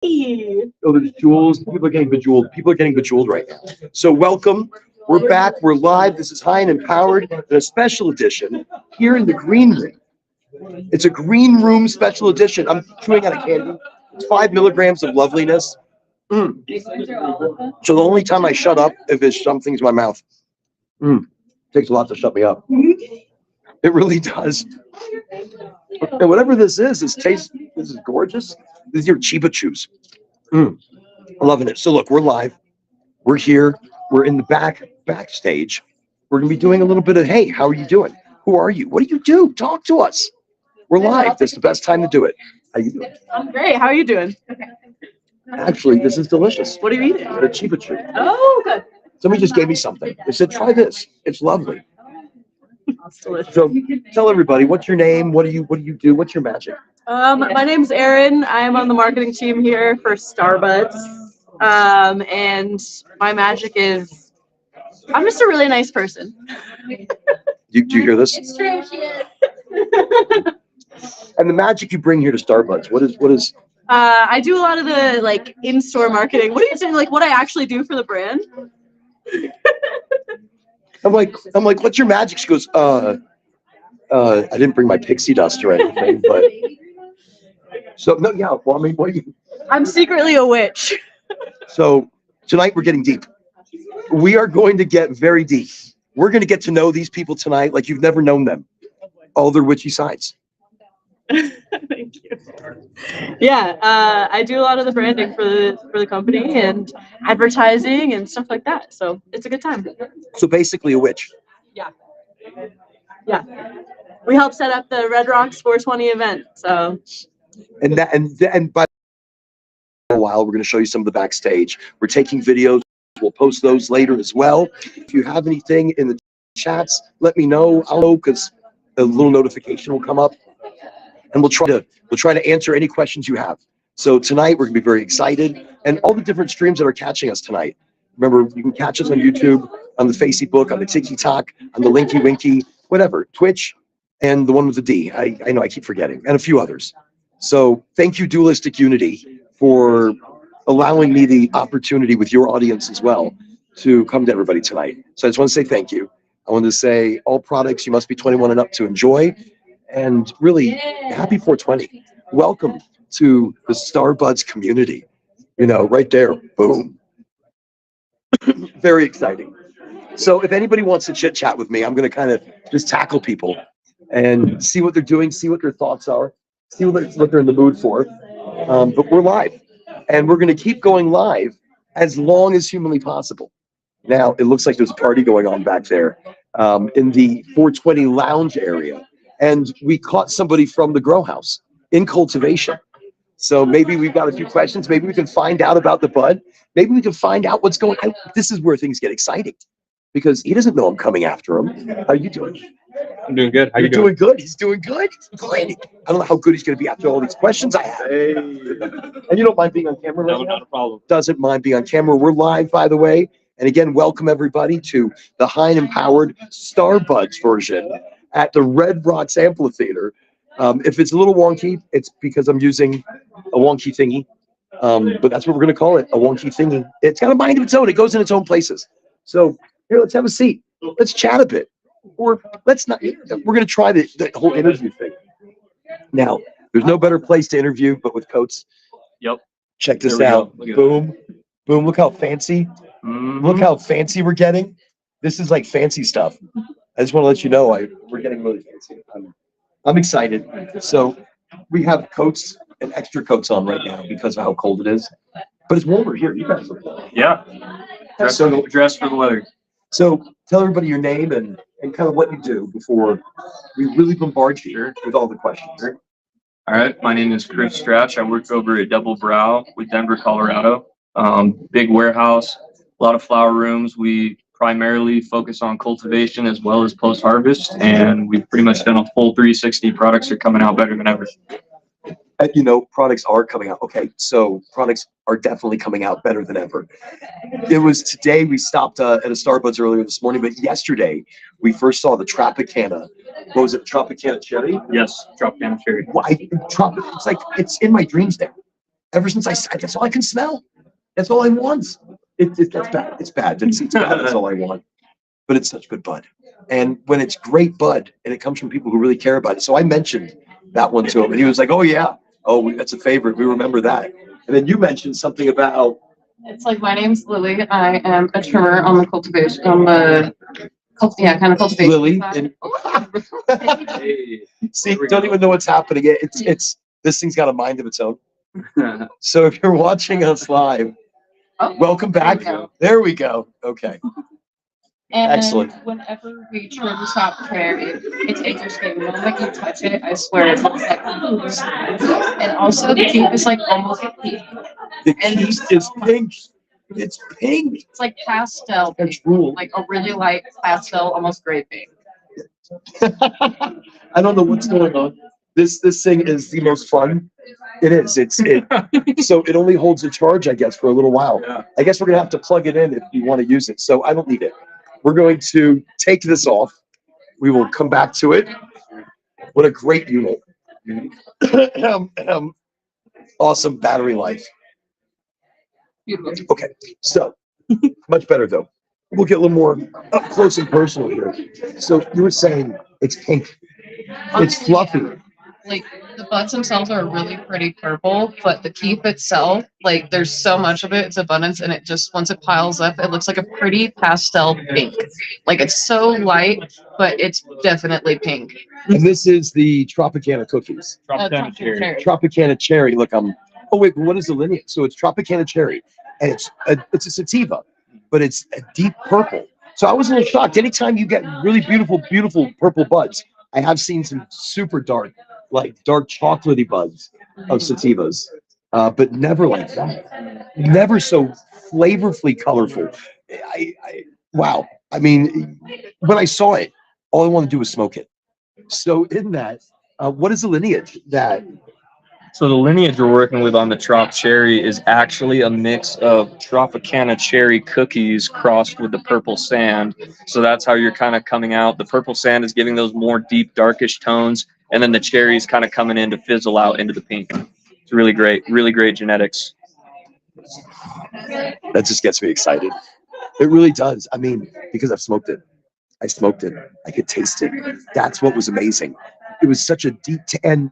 Oh, there's jewels. People are getting bejeweled. People are getting bejeweled right now. So welcome. We're back. We're live. This is High and Empowered, in a special edition here in the green room. It's a green room special edition. I'm chewing on a candy. It's 5 milligrams of loveliness. Mm. So the only time I shut up if there's something's in my mouth. Takes a lot to shut me up. It really does. And whatever this is, this tastes. This is gorgeous. This is your Chiba Chews. I'm loving it. So look, we're live. We're here. We're in the backstage. We're gonna be doing a little bit of, hey, how are you doing? Who are you? What do you do? Talk to us. We're live. This is the best time to do it. How you doing? I'm great. How are you doing? Actually, this is delicious. What are you eating? A Chiba Chew. Oh, good. Somebody just gave me something. They said, try this. It's lovely. That's delicious. So tell everybody, what's your name? What do you do? What's your magic? My name's Erin. I'm on the marketing team here for Starbucks. And my magic is I'm just a really nice person. Do you hear this? It's true, she is. And the magic you bring here to Starbucks, what is? I do a lot of the like in-store marketing. What are you saying? Like what I actually do for the brand? I'm like, what's your magic? She goes, I didn't bring my pixie dust or anything, but so no, yeah. Well, I mean, what do you? I'm secretly a witch. So tonight we're getting deep. We are going to get very deep. We're going to get to know these people tonight like you've never known them. All their witchy sides. Thank you. Yeah, I do a lot of the branding for the company and advertising and stuff like that. So it's a good time. So basically a witch. Yeah. Yeah. We helped set up the Red Rocks 420 event. So. And by a while, we're going to show you some of the backstage. We're taking videos. We'll post those later as well. If you have anything in the chats, let me know. I'll know because a little notification will come up. And we'll try to answer any questions you have. So tonight we're gonna be very excited, and all the different streams that are catching us tonight. Remember, you can catch us on YouTube, on the Facebook, on the TikTok, on the Linky Winky, whatever, Twitch, and the one with the D. I know I keep forgetting, and a few others. So thank you, Dualistic Unity, for allowing me the opportunity with your audience as well to come to everybody tonight. So I just want to say thank you. I want to say all products you must be 21 and up to enjoy. And really, happy 420. Welcome to the Starbuds community. You know, right there, boom. Very exciting. So if anybody wants to chit chat with me, I'm going to kind of just tackle people and see what they're doing, see what their thoughts are, see what they're in the mood for. But we're live, and we're going to keep going live as long as humanly possible. Now, it looks like there's a party going on back there in the 420 lounge area. And we caught somebody from the grow house in cultivation. So maybe we've got a few questions. Maybe we can find out about the bud. Maybe we can find out what's going on. This is where things get exciting because he doesn't know I'm coming after him. How are you doing? I'm doing good. How You're you doing? doing good. He's doing good. He's good. I don't know how good he's going to be after all these questions I have. Hey. And you don't mind being on camera right No, now? not a problem. Doesn't mind being on camera. We're live, by the way. And again, welcome everybody to the High and Empowered Starbuds version at the Red Rocks Amphitheater. If it's a little wonky, it's because I'm using a wonky thingy. But that's what we're going to call it, a wonky thingy. It's got a mind of its own. It goes in its own places. So here, let's have a seat. Let's chat a bit. Or let's not. We're going to try the whole interview thing. Now, there's no better place to interview but with coats. Yep. Check this There we out. go. Look at Boom. Boom. Look how fancy. Look how fancy we're getting. This is like fancy stuff. I just want to let you know we're getting really fancy. I'm excited. So we have coats and extra coats on right now because of how cold it is. But it's warmer here. You guys look warm. Yeah. Dress for the weather. So tell everybody your name and kind of what you do before we really bombard you with all the questions. All right. My name is Chris Stratch. I work over at Double Brow with Denver, Colorado. Big warehouse, a lot of flower rooms. We primarily focus on cultivation as well as post-harvest, and we've pretty much done a full 360. Products are coming out better than ever. You know, products are coming out. Okay, so products are definitely coming out better than ever. It was today we stopped at a Starbucks earlier this morning, but yesterday we first saw the Tropicana. What was it, Tropicana Cherry? Yes, Tropicana Cherry. Well, it's like it's in my dreams now. Ever since that's all I can smell. That's all I want. That's bad. It's bad. It's bad. That's all I want. But it's such good bud. And when it's great bud, and it comes from people who really care about it. So I mentioned that one to him, and he was like, "Oh yeah, that's a favorite. We remember that." And then you mentioned something about. It's like my name's Lily. I am a trimmer on the cultivation on the kind of cultivation. Lily. And, see, don't even know what's happening. It's this thing's got a mind of its own. So if you're watching us live, welcome back. There we go. Okay. And Excellent. Whenever we trim the top tray, it's interesting. The moment you touch it, I swear it's like, and also the keep is like almost pink. The keep is pink. It's pink. It's like pastel pink, That's cool. like a really light pastel, almost gray pink. I don't know what's going on. This thing is the most fun. It is. So it only holds a charge, I guess, for a little while. Yeah. I guess we're gonna have to plug it in if you want to use it. So I don't need it. We're going to take this off. We will come back to it. What a great unit. Awesome battery life. Beautiful. Okay, so much better though. We'll get a little more up close and personal here. So you were saying it's pink. It's fluffy. Like the buds themselves are really pretty purple, but the keep itself, like there's so much of it, it's abundance, and it just once it piles up, it looks like a pretty pastel pink. Like it's so light, but it's definitely pink. And this is the Tropicana cookies. Tropicana cherry. Tropicana cherry. Look, oh wait, what is the lineage? So it's Tropicana cherry, and it's a sativa, but it's a deep purple. So I was a little shocked. Anytime you get really beautiful purple buds, I have seen some super dark, like dark chocolatey buds of sativas, but never like that. Never so flavorfully colorful. Wow. I mean, when I saw it, all I wanted to do was smoke it. So in that, what is the lineage that? So the lineage we're working with on the Trop Cherry is actually a mix of Tropicana cherry cookies crossed with the purple sand. So that's how you're kind of coming out. The purple sand is giving those more deep, darkish tones, and then the cherry's kind of coming in to fizzle out into the pink. It's really great genetics. That just gets me excited. It really does. I mean, because I've smoked it. I smoked it. I could taste it. That's what was amazing. It was such a deep, and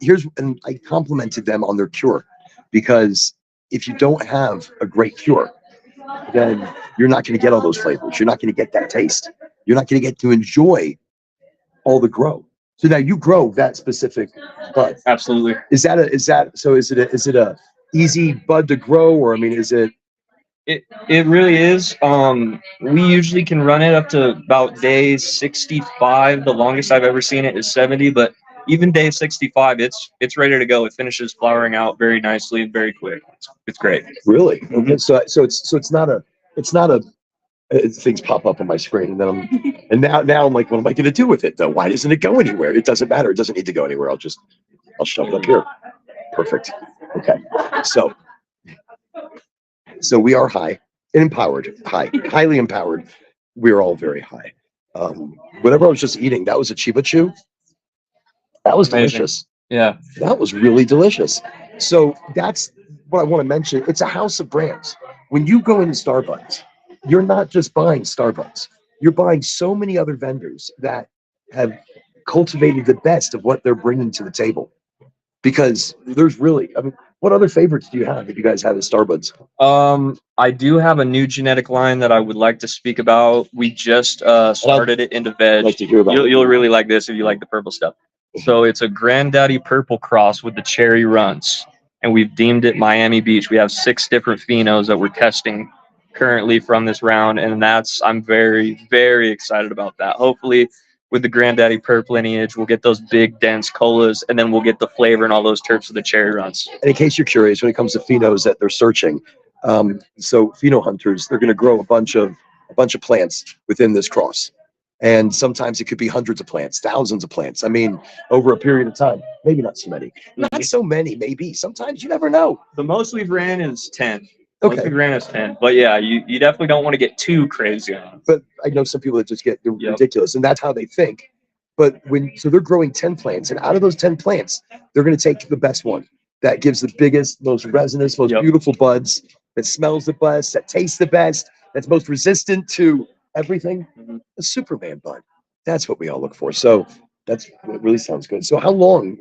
I complimented them on their cure, because if you don't have a great cure, then you're not going to get all those flavors. You're not going to get that taste. You're not going to get to enjoy all the grow. So now you grow that specific bud. Absolutely. Is it a easy bud to grow, or I mean, is it? It really is. We usually can run it up to about day 65. The longest I've ever seen it is 70, but even day 65, it's ready to go. It finishes flowering out very nicely, very quick. It's great. Really? Okay. So it's not a things pop up on my screen, and then now I'm like, what am I going to do with it though? Why doesn't it go anywhere? It doesn't matter. It doesn't need to go anywhere. I'll shove it up here. Perfect. Okay. So we are high and empowered, highly empowered. We're all very high. Whatever I was just eating, that was a Chiba Chew. That was delicious. Yeah. That was really delicious. So that's what I want to mention. It's a house of brands. When you go into Starbucks, you're not just buying Starbucks. You're buying so many other vendors that have cultivated the best of what they're bringing to the table. Because there's really, I mean, what other favorites do you have that you guys have at Starbucks? I do have a new genetic line that I would like to speak about. We just started it into veg. I'd like to hear about it. You'll really like this if you like the purple stuff. So it's a Granddaddy Purple cross with the cherry runts, and we've deemed it Miami Beach. We have 6 different phenos that we're testing currently from this round, and I'm very, very excited about that. Hopefully, with the Granddaddy Purple lineage, we'll get those big, dense colas, and then we'll get the flavor and all those terps of the cherry runts. And in case you're curious, when it comes to phenos that they're searching, so pheno hunters, they're going to grow a bunch of plants within this cross. And sometimes it could be hundreds of plants, thousands of plants. I mean, over a period of time, maybe not so many. Not so many, maybe. Sometimes you never know. The most we've ran is 10. Okay. Most we've ran is 10. But yeah, you definitely don't want to get too crazy on it. But I know some people that just get ridiculous, and that's how they think. But so they're growing 10 plants, and out of those 10 plants, they're going to take the best one. that gives the biggest, most resonance, most beautiful buds, that smells the best, that tastes the best, that's most resistant to everything. A Superman bud. That's what we all look for. So that really sounds good. So how long,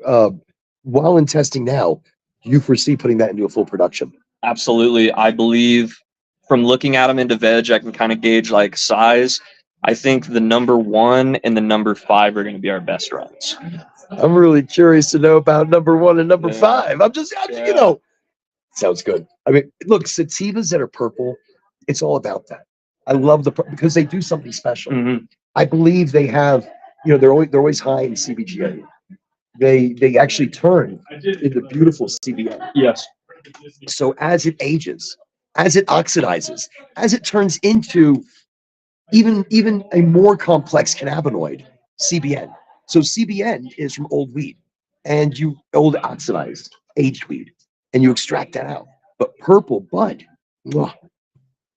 while in testing now, do you foresee putting that into a full production? Absolutely. I believe from looking at them into veg, I can kind of gauge like size. I think the number 1 and the number 5 are going to be our best runs. I'm really curious to know about number 1 and number 5. You know, sounds good. I mean, look, sativas that are purple, it's all about that. I love because they do something special. I believe they have, you know, they're always high in CBGA. They actually turn into beautiful CBN. Yes. So as it ages, as it oxidizes, as it turns into even a more complex cannabinoid, CBN. So CBN is from old weed, and old oxidized aged weed, and you extract that out. But purple bud,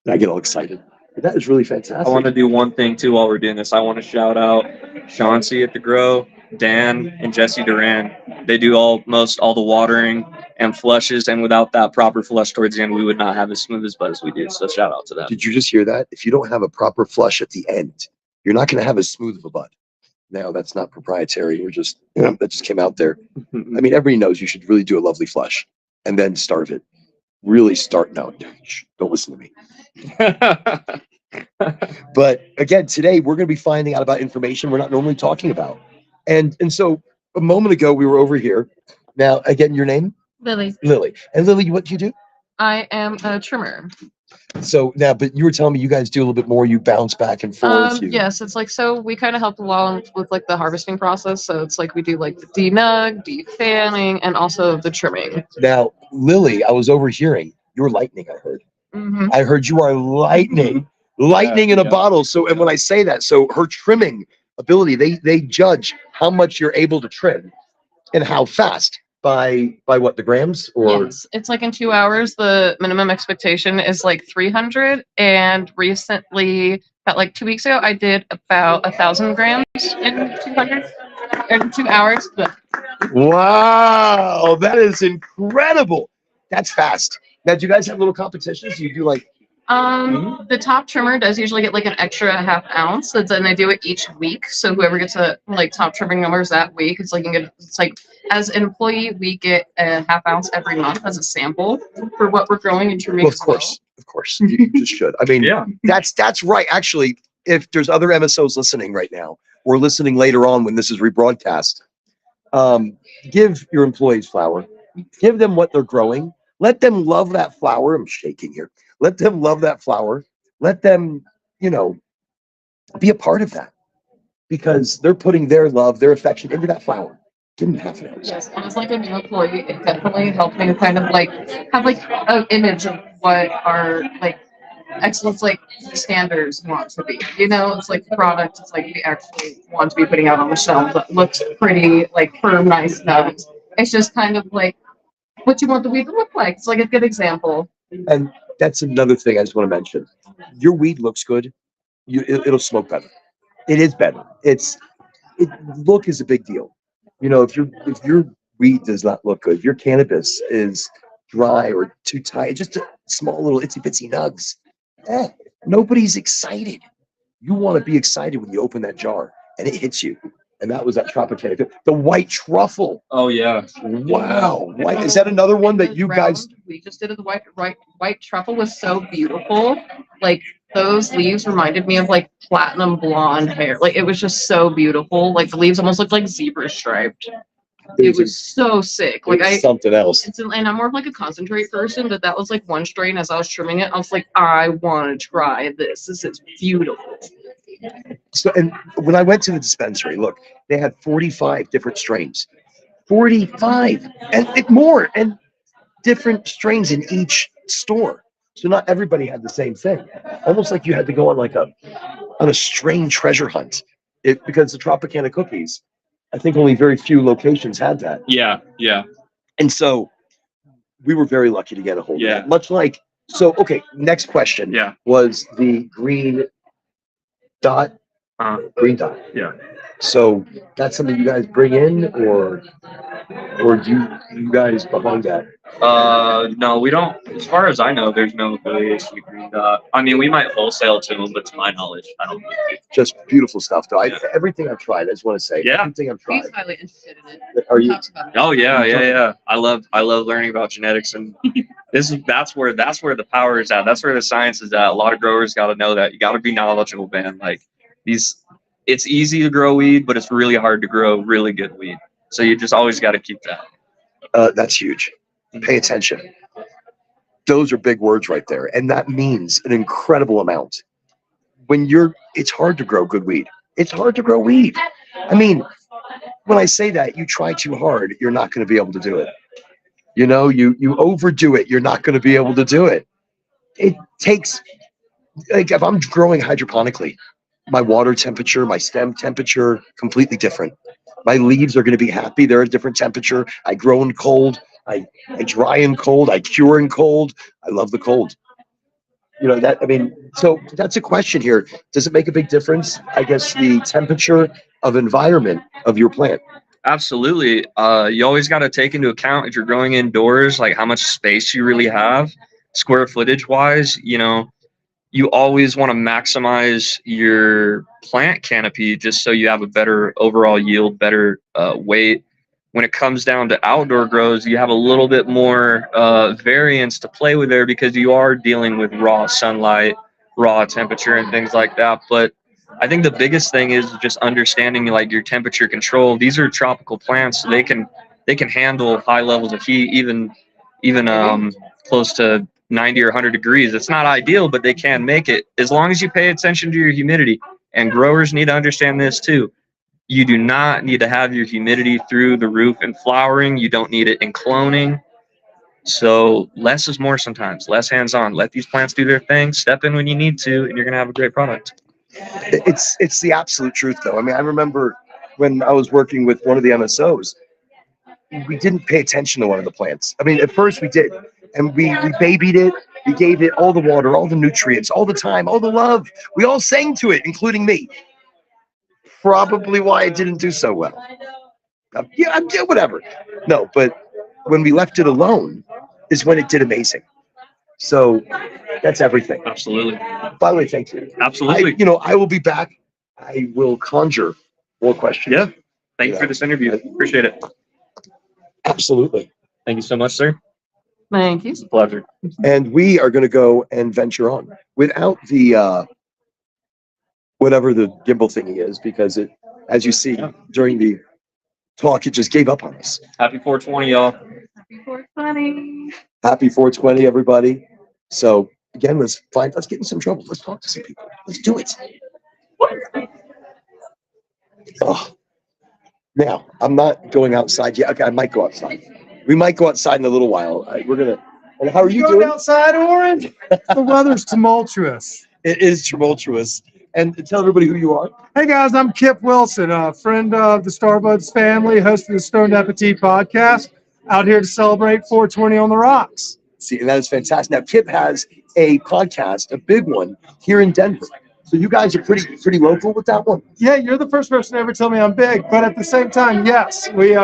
I get all excited. That is really fantastic. I want to do one thing too while we're doing this. I want to shout out Chauncey at the Grow, Dan, and Jesse Duran. They do almost all the watering and flushes, and without that proper flush towards the end, we would not have as smooth as bud as we do. So shout out to them. Did you just hear that? If you don't have a proper flush at the end, you're not going to have as smooth of a bud. Now, that's not proprietary. You're just, that just came out there. I mean, everybody knows you should really do a lovely flush and then starve it. Really start. No, don't listen to me. But again, today we're going to be finding out about information we're not normally talking about. And so a moment ago, we were over here. Now, again, your name? Lily. Lily. And Lily, what do you do? I am a trimmer. So now, but you were telling me you guys do a little bit more. You bounce back and forth. Yes, it's like, so we kind of help along with like the harvesting process. So it's like we do like the denug, defanning, and also the trimming. Now, Lily, I was overhearing you're lightning. I heard. I heard you are lightning in a bottle. So, and when I say that, so her trimming ability, they judge how much you're able to trim and how fast by what, the grams? Or yes, it's like in 2 hours. The minimum expectation is like 300, and recently, about like 2 weeks ago, I did about 1,000 grams in 2 hours. But wow, that is incredible. That's fast. Now, do you guys have little competitions? Do you do like the top trimmer does usually get like an extra ½ ounce. So then they do it each week. So whoever gets a like top trimming numbers that week, it's like it's like as an employee, we get a ½ ounce every month as a sample for what we're growing and trimming. Well, of course, you just should. I mean, that's right. Actually, if there's other MSOs listening right now or listening later on when this is rebroadcast, give your employees flour. Give them what they're growing. Let them love that flower. I'm shaking here. Let them love that flower. Let them, be a part of that, because they're putting their love, their affection into that flower. Give them half an ounce. Yes, and as like a new employee, it definitely helped me kind of like have like an image of what our like excellence like standards want to be. It's like product. It's like we actually want to be putting out on the shelf that looks pretty, like firm, nice nuts. It's just kind of like what you want the weed to look like. It's like a good example. And that's another thing I just want to mention. Your weed looks good. It'll smoke better. It is better. Look is a big deal. If your weed does not look good, if your cannabis is dry or too tight, just a small little itsy bitsy nugs, nobody's excited. You want to be excited when you open that jar and it hits you. And that was that Tropicana. The white truffle. Oh yeah. Wow. Is that another one that you guys? We just did it. The white truffle was so beautiful. Like those leaves reminded me of like platinum blonde hair. Like it was just so beautiful. Like the leaves almost looked like zebra striped. It was so sick. Like something else. And I'm more of like a concentrate person, but that was like one strain. As I was trimming it, I was like, I want to try this. This is beautiful. So, and when I went to the dispensary, look, they had 45 different strains, 45 and more, and different strains in each store. So not everybody had the same thing. Almost like you had to go on a strain treasure hunt. Because the Tropicana cookies, I think only very few locations had that. Yeah. And so we were very lucky to get a hold of that. Much like, so, okay, next question was the green dot. Green dot. Yeah. So that's something you guys bring in, or do you guys behind that? No, we don't. As far as I know, there's no affiliation between. I mean, we might wholesale to them, but to my knowledge, I don't know. Just beautiful stuff, though. Yeah. Everything I've tried, I just want to say, Yeah. everything I've tried. He's highly interested in it. Are you? Talks about it. Oh yeah. I love learning about genetics, and that's where the power is at. That's where the science is at. A lot of growers got to know that. You got to be knowledgeable, man. Like it's easy to grow weed, but it's really hard to grow really good weed. So you just always got to keep that. That's huge. Pay attention. Those are big words right there, and that means an incredible amount. It's hard to grow good weed. It's hard to grow weed. I mean, when I say that, you try too hard, you're not going to be able to do it. You know, you overdo it, you're not going to be able to do it. It takes, like, if I'm growing hydroponically, my water temperature, my stem temperature, completely different. My leaves are going to be happy. They're at a different temperature. I grow in cold. I dry in cold. I cure in cold. I love the cold. You know, so that's a question here. Does it make a big difference? I guess the temperature of environment of your plant. Absolutely. You always got to take into account if you're growing indoors, like how much space you really have, square footage wise. You know, you always want to maximize your plant canopy just so you have a better overall yield, better weight. When it comes down to outdoor grows, you have a little bit more variance to play with there because you are dealing with raw sunlight, raw temperature, and things like that. But I think the biggest thing is just understanding like your temperature control. These are tropical plants; so they can handle high levels of heat, even close to 90 or 100 degrees. It's not ideal, but they can make it as long as you pay attention to your humidity. And growers need to understand this too. You do not need to have your humidity through the roof in flowering. You don't need it in cloning. So less is more sometimes. Less hands-on. Let these plants do their thing. Step in when you need to, and you're gonna have a great product. It's the absolute truth, though. I mean, I remember when I was working with one of the MSOs, we didn't pay attention to one of the plants. I mean, at first we did, and we babied it. We gave it all the water, all the nutrients, all the time, all the love. We all sang to it, including me. Probably why it didn't do so well. Yeah, whatever. No, but when we left it alone is when it did amazing. So that's everything. Absolutely. By the way, thank you. Absolutely. I will be back. I will conjure more questions. Yeah. Thank you for this interview. Appreciate it. Absolutely. Thank you so much, sir. Thank you. It's a pleasure. And we are going to go and venture on without the whatever the gimbal thingy is, because it, as you see during the talk, it just gave up on us. Happy 420, y'all. Happy 420. Happy 420, everybody. So again, let's get in some trouble. Let's talk to some people. Let's do it. Oh. Now, I'm not going outside yet. Okay, I might go outside. We might go outside in a little while. We're gonna. And how are you doing? Outside, Orange? The weather's tumultuous. It is tumultuous. And tell everybody who you are. Hey guys, I'm Kip Wilson, a friend of the Starbuds family, host of the Stoned Appetit podcast, out here to celebrate 420 on the rocks. See, and that is fantastic. Now, Kip has a podcast, a big one, here in Denver. So you guys are pretty local with that one. Yeah, you're the first person to ever tell me I'm big, but at the same time, yes, we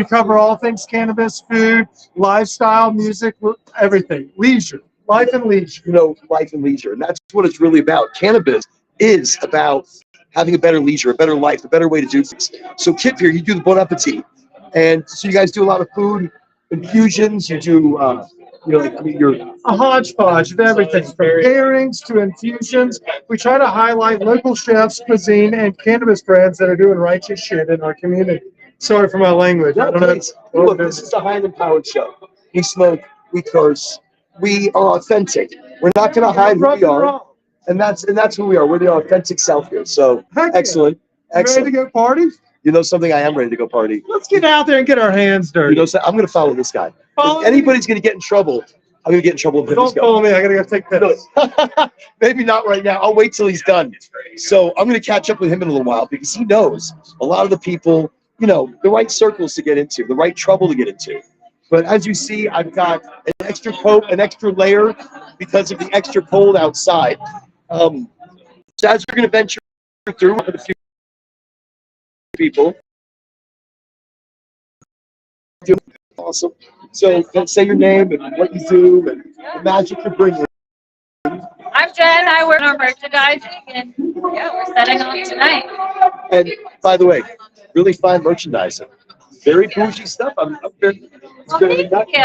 cover all things cannabis, food, lifestyle, music, everything, leisure, life and leisure. You know, life and leisure, and that's what it's really about. Cannabis is about having a better leisure, a better life, a better way to do things. So Kip here, you do the Bon Appetit, and so you guys do a lot of food infusions. You do, you're A hodgepodge of everything, from pairings to infusions. We try to highlight local chefs, cuisine, and cannabis brands that are doing righteous shit in our community. Sorry for my language. I don't know. Look, this is a highly powered show. We smoke, we curse, we are authentic. We're not going to hide who we are, and that's who we are. We're the authentic self here. So Heck yeah. excellent, Ready excellent. to go party? You know something? I am ready to go party. Let's get out there and get our hands You dirty. know, so I'm going to follow this guy. Follow If anybody's going to get in trouble, I'm going to get in trouble with him. Don't follow me. I gotta go take this. Maybe not right now. I'll wait till he's done. So I'm going to catch up with him in a little while because he knows a lot of the people, you know, the right circles to get into, the right trouble to get into. But as you see, I've got an extra coat, an extra layer because of the extra cold outside. So as we're going to venture through with a few people. Awesome. So say your name and what you do and the magic you bring. I'm Jen. I work on merchandising, and yeah, we're setting on tonight. And by the way, really fine merchandising. Very bougie stuff. I'm very, Well, thank you.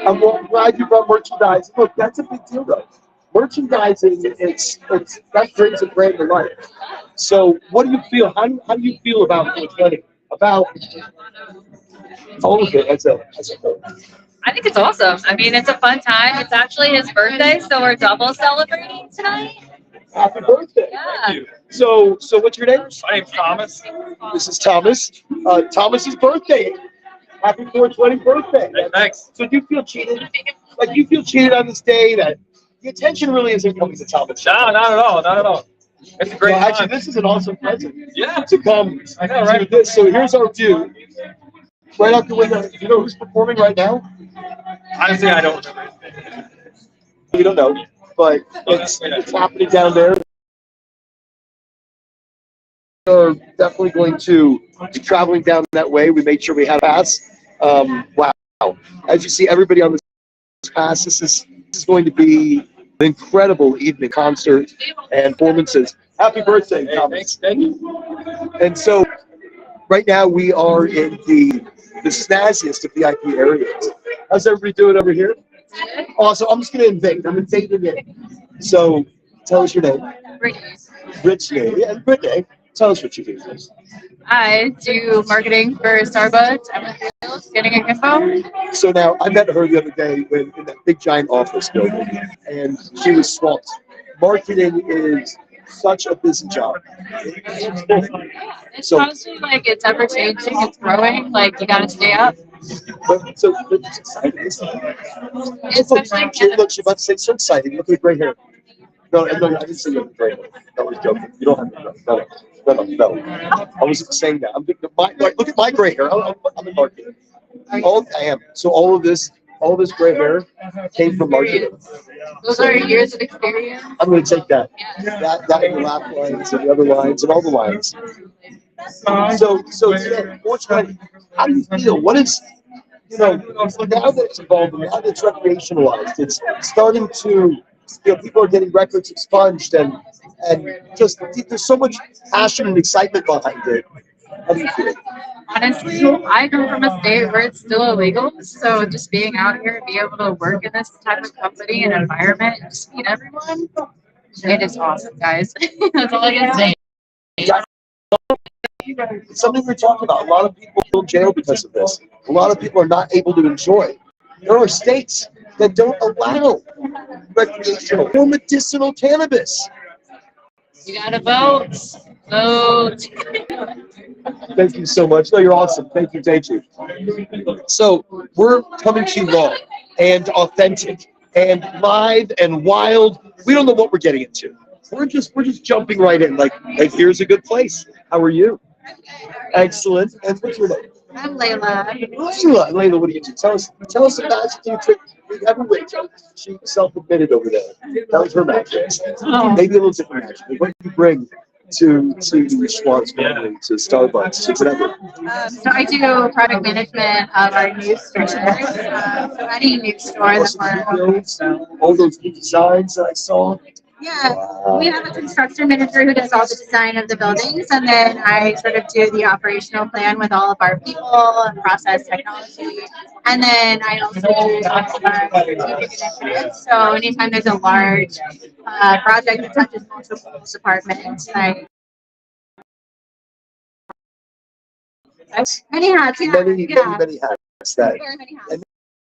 I'm glad you brought merchandise. Look, that's a big deal, though. Merchandising, it's that brings a brand to life. So, what do you feel? How do you feel about about all of it as a whole? I think it's awesome. I mean, it's a fun time. It's actually his birthday, so we're double celebrating tonight. Happy birthday! Yeah. Thank you. So what's your name? My name's Thomas. This is Thomas. Thomas's birthday. Happy 420 birthday. Thanks. So do you feel cheated? Like you feel cheated on this day that the attention really isn't coming to Thomas? No, not at all. Not at all. It's a great Well, actually, time. this is an awesome present. Yeah. To come. I know, right? To this. So here's our view. Right out the window. You know who's performing right now? Honestly, I don't remember. You don't know, but it's happening down there. We're definitely going to be traveling down that way. We made sure we had a pass. Wow. As you see, everybody on this pass, this is going to be an incredible evening concert and performances. Happy birthday, Thomas. Thank you. And so right now we are in the snazziest of VIP areas. How's everybody doing over here? Awesome. I'm just going to invade. I'm invading it. So tell us your name. Brittany. Yeah, Brittany. Tell us what you do. I do marketing for Starbucks. I'm getting a info. So now I met her the other day in that big giant office building, and she was swamped. Marketing is such a busy job. It's So- honestly like it's ever changing. It's growing. Like you gotta stay up. But it's exciting. Isn't it? Especially Look, she's about to say so exciting. Look at the gray hair. No, I didn't say you have gray hair. I was joking. You don't have no. I wasn't saying that. I'm thinking of look at my gray hair. I'm in marketing. I am. So all of this gray hair came from marketing. those are years of experience. I'm going to take that. Yeah. That and the lap lines and the other lines and all the lines. So today, how do you feel? What is, now that it's evolved, now that it's recreationalized, it's starting to, people are getting records expunged and just, there's so much passion and excitement behind it. How do you feel? Honestly, I come from a state where it's still illegal, so just being out here and be able to work in this type of company and environment and just meet everyone, it is awesome, guys. That's all I can say. It's something we're talking about. A lot of people go in jail because of this. A lot of people are not able to enjoy. There are states that don't allow recreational or medicinal cannabis. You gotta vote. Vote. Thank you so much. No, you're awesome. Thank you. So we're coming to you raw and authentic and live and wild. We don't know what we're getting into. We're just jumping right in. Like here's a good place. How are you? Excellent. And what's your name? I'm Layla. Layla, what do you do? Tell us the magic you trick. We have a witch. She self-admitted over there. That was her magic. Maybe a little different magic. What do you bring to Schwann's family, to Starbucks, to whatever? So I do product management of our new stores. So any new store that we're All those new designs that I saw. Yeah, we have a construction manager who does all the design of the buildings, and then I sort of do the operational plan with all of our people and process technology. And then I also do all of our strategic initiatives. So anytime there's a large project that touches multiple departments, many hats, yeah. Many hats. Very many hats. And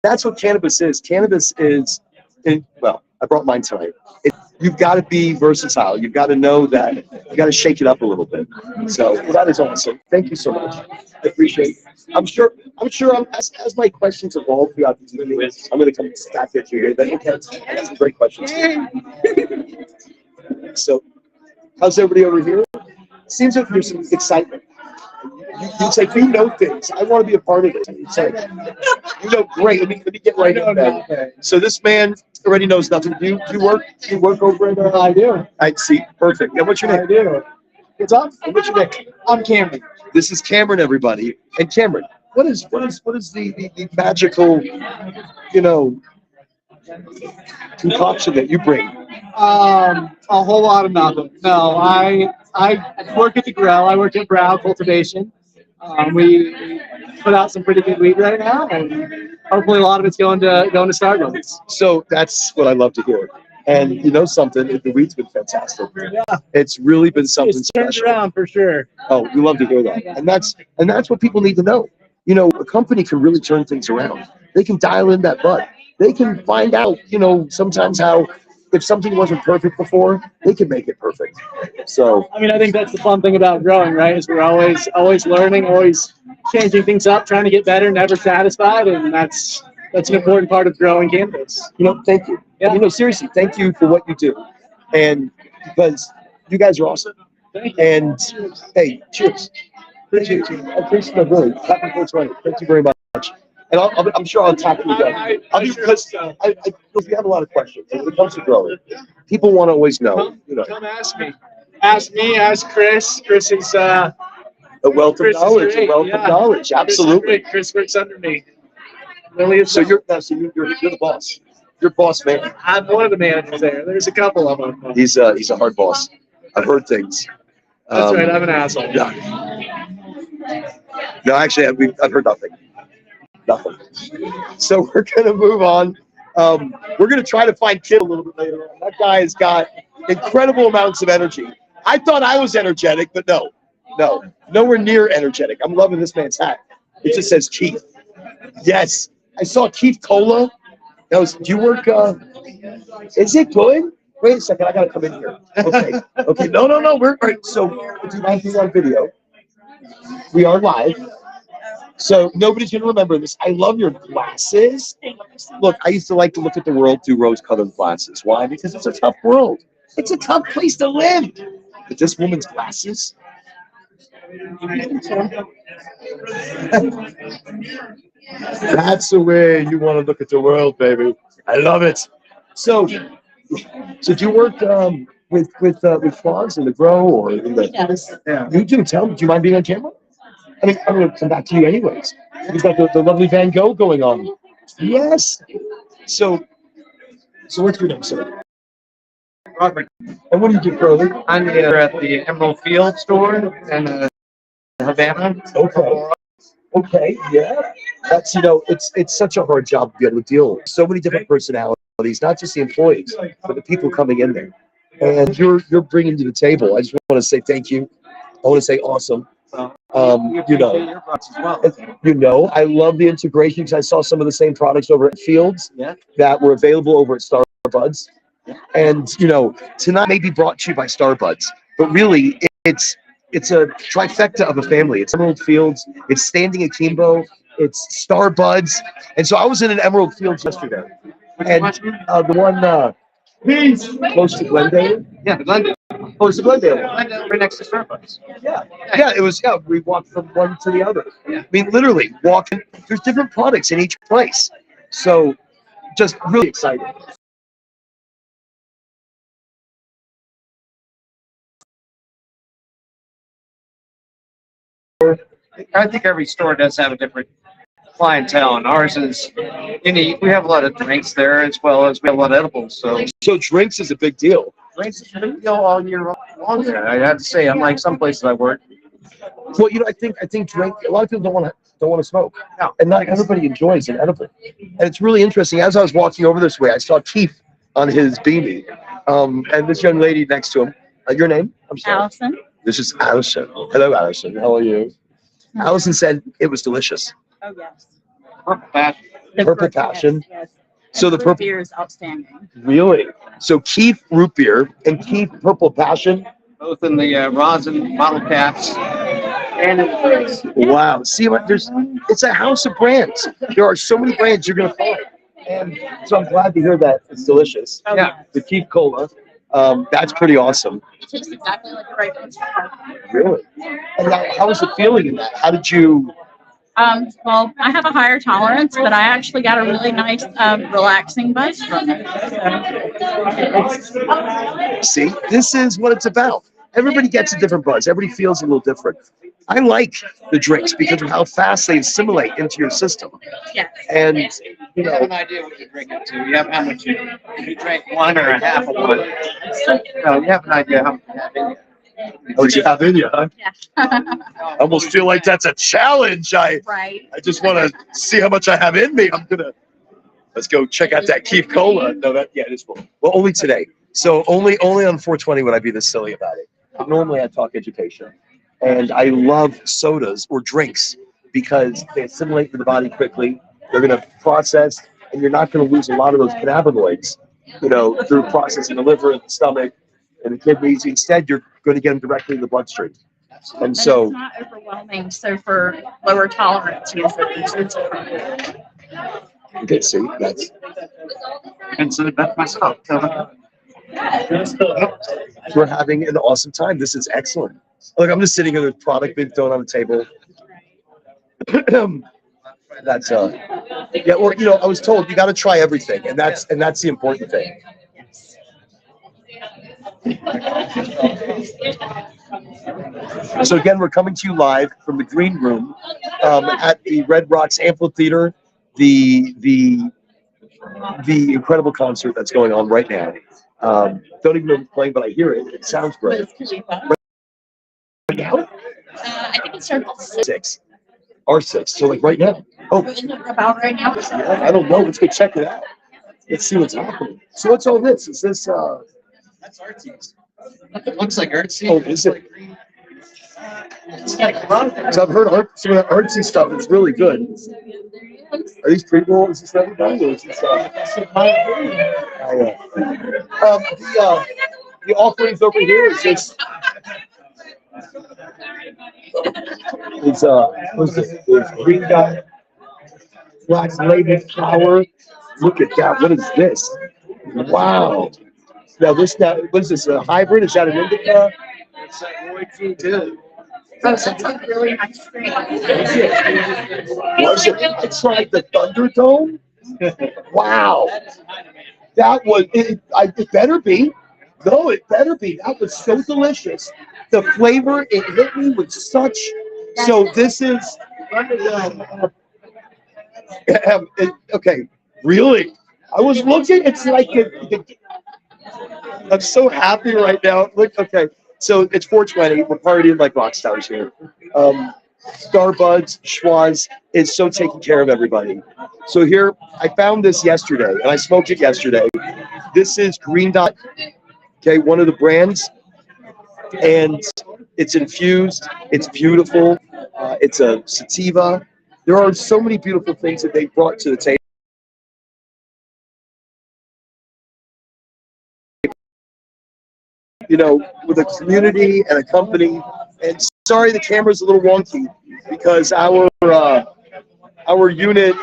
that's what cannabis is. Cannabis is, well, I brought mine tonight. You've got to be versatile. You've got to know that. You got to shake it up a little bit. So that is awesome. Thank you so much. I appreciate it. I'm sure as my questions evolve throughout these videos, I'm going to come back at you here. That's some great questions. So how's everybody over here? Seems like there's some excitement. You say, you know things. I want to be a part of it. It's like, great. Let me get right in there. So this man already knows nothing. Do you work over at I do. I see. Perfect. And what's your name? I do. What's up? And what's your name? I'm Cameron. This is Cameron, everybody. And Cameron, what is the magical, you know, concoction that you bring? A whole lot of nothing. No, I work at the grow. I work at Brow Cultivation. We put out some pretty good weed right now, and hopefully a lot of it's going to Starbucks. So that's what I love to hear. And you know something, the weed's been fantastic. Yeah. It's really been something It's turned special. around for sure. Oh, we love to hear that. And that's what people need to know. You know, a company can really turn things around. They can dial in that bud. They can find out, you know, sometimes how if something wasn't perfect before, they can make it perfect. So I mean, I think that's the fun thing about growing, right? Is we're always learning, always changing things up, trying to get better, never satisfied, and that's an important part of growing cannabis. you know, thank you. Yeah. You know, seriously, thank you for what you do. And because you guys are awesome. Thank you. And hey, cheers. Appreciate you. I appreciate it, really. Happy 420. Thank you very much. And I'm sure I'll talk to you again. Because we have a lot of questions. When it comes to growing, people want to always know, you know, Come ask me. Ask me, ask Chris. Chris is a wealth of Chris is knowledge, great, a wealth yeah. of knowledge. Absolutely. Chris works under me. Really is. So you're the boss. You're boss man. I'm one of the managers there. There's a couple of them. He's a hard boss. I've heard things. That's right. I'm an asshole. Yeah. No, actually, I've heard nothing. Nothing. So we're gonna move on. We're gonna try to find Kid a little bit later on. That guy has got incredible amounts of energy. I thought I was energetic, but no, nowhere near energetic. I'm loving this man's hat. It just says Keith. Yes, I saw Keith Cola. Do you work? Is it good? Wait a second, I gotta come in here. Okay. No. We're all right. So, do you mind being on video? We are live. So nobody's gonna remember this. I love your glasses. Look, I used to like to look at the world through rose-colored glasses. Why? Because it's a tough world. It's a tough place to live. But this woman's glasses. That's the way you want to look at the world, baby. I love it. So do you work with frogs in the grow or in the? Yes. Yeah. You do. Tell me. Do you mind being on camera? I mean, I'm going to come back to you anyways. You've got the lovely Van Gogh going on. Yes. So what's your name, sir? Robert, And what do you do, Curly? I'm here at the Emerald Field store in Havana. Okay, yeah. That's, you know, it's such a hard job to be able to deal with. So many different personalities, not just the employees, but the people coming in there. And you're bringing to the table. I just want to say thank you. I want to say awesome. You know, I love the integration because I saw some of the same products over at Fields that were available over at Starbuds. And, you know, tonight may be brought to you by Starbuds, but really it's a trifecta of a family. It's Emerald Fields, it's Standing Akimbo, it's Starbuds. And so I was in an Emerald Fields yesterday. And the one close to Glendale. Yeah, the Glendale. Oh, it's the Glendale. Right next to Starbucks. Yeah, it was, we walked from one to the other. I mean, literally walking, there's different products in each place. So just really excited. I think every store does have a different clientele, and ours is unique. We have a lot of drinks there as well as we have a lot of edibles. So drinks is a big deal. Drinks is a big deal all year long there. I have to say, unlike some places I work. Well, you know, I think drink. A lot of people don't want to smoke, No. and not everybody enjoys an edible. And it's really interesting. As I was walking over this way, I saw Keith on his beanie, and this young lady next to him. Your name? I'm sorry. Allison. This is Allison. Hello, Allison. How are you? Allison said it was delicious. Oh yes. Purple Passion. The Purple Passion. Yes. So the Root purple. beer is outstanding. Really? So Keith Root Beer and Keith Purple Passion. Both in the rosin bottle caps and in the drinks. Wow. See what it's a house of brands. There are so many brands you're gonna find. And so I'm glad to hear that it's delicious. Oh, Yeah. The Keith Cola. That's pretty awesome. It tastes exactly like the right one. Really? And how was the feeling in that? How did you? Well, I have a higher tolerance, but I actually got a really nice, relaxing buzz from it. So, See, this is what it's about. everybody gets a different buzz. Everybody feels a little different. I like the drinks because of how fast they assimilate into your system. Yes. And you You have know, an idea what you're drinking too. You have how much you drink one or a half of one. No, you have an idea how much you have in you. what you have in you, huh? Yeah. I almost feel like that's a challenge. Right. I just want to see how much I have in me. Let's go check out that Keith Cola. No, it is full. Well, only today. So only on 420 would I be this silly about it. Normally I talk education. And I love sodas or drinks because they assimilate to the body quickly. They're going to process, and you're not going to lose a lot of those cannabinoids, through processing the liver and the stomach and the kidneys. Instead, you're going to get them directly in the bloodstream. And so it's not overwhelming. So for lower tolerance users, it's okay, see, that's Consider that myself. we're having an awesome time. This is excellent. Look, I'm just sitting here with product being thrown on the table. That's yeah. Well, I was told you got to try everything, and that's the important thing. So again, we're coming to you live from the Green Room at the Red Rocks Amphitheater, the incredible concert that's going on right now. Don't even know who's playing, but I hear it. It sounds great. Right now? I think it starts at 6. R6. So like right now. Oh, about right now. I don't know. Let's go check it out. Let's see what's happening. So what's all this? Is this That's artsy. It looks like artsy. Oh, is it? So I've heard some of the artsy stuff is really good. Are these pre-roll? Is this everybody? Or is this the offerings over here is just is green dot black label flower. Look at that. What is this? Wow. Now what is this? A hybrid? Is that an indica? It's like Roy G too. Oh, so it's a really nice screen. Was it? I tried the Thunderdome. Wow. That was it. It better be. No, it better be. That was so delicious. The flavor, it hit me with such. So this is. Okay, really? I was looking. It's like I'm so happy right now. Look, okay. So it's 420. We're partying like rock stars here. Starbuds, Schwaz is so taking care of everybody. So here, I found this yesterday, and I smoked it yesterday. This is Green Dot, okay, one of the brands, and it's infused. It's beautiful. It's a sativa. There are so many beautiful things that they brought to the table. With a community and a company. And sorry, the camera's a little wonky because our unit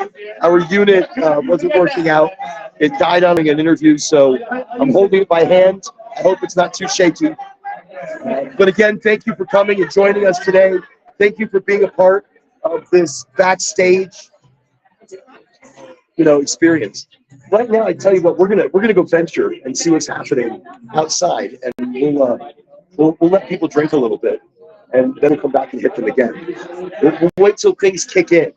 wasn't working out. It died on an interview, so I'm holding it by hand. I hope it's not too shaky. But again, thank you for coming and joining us today. Thank you for being a part of this backstage, experience. Right now, I tell you what, we're gonna go venture and see what's happening outside, and we'll let people drink a little bit, and then we'll come back and hit them again. We'll wait till things kick in.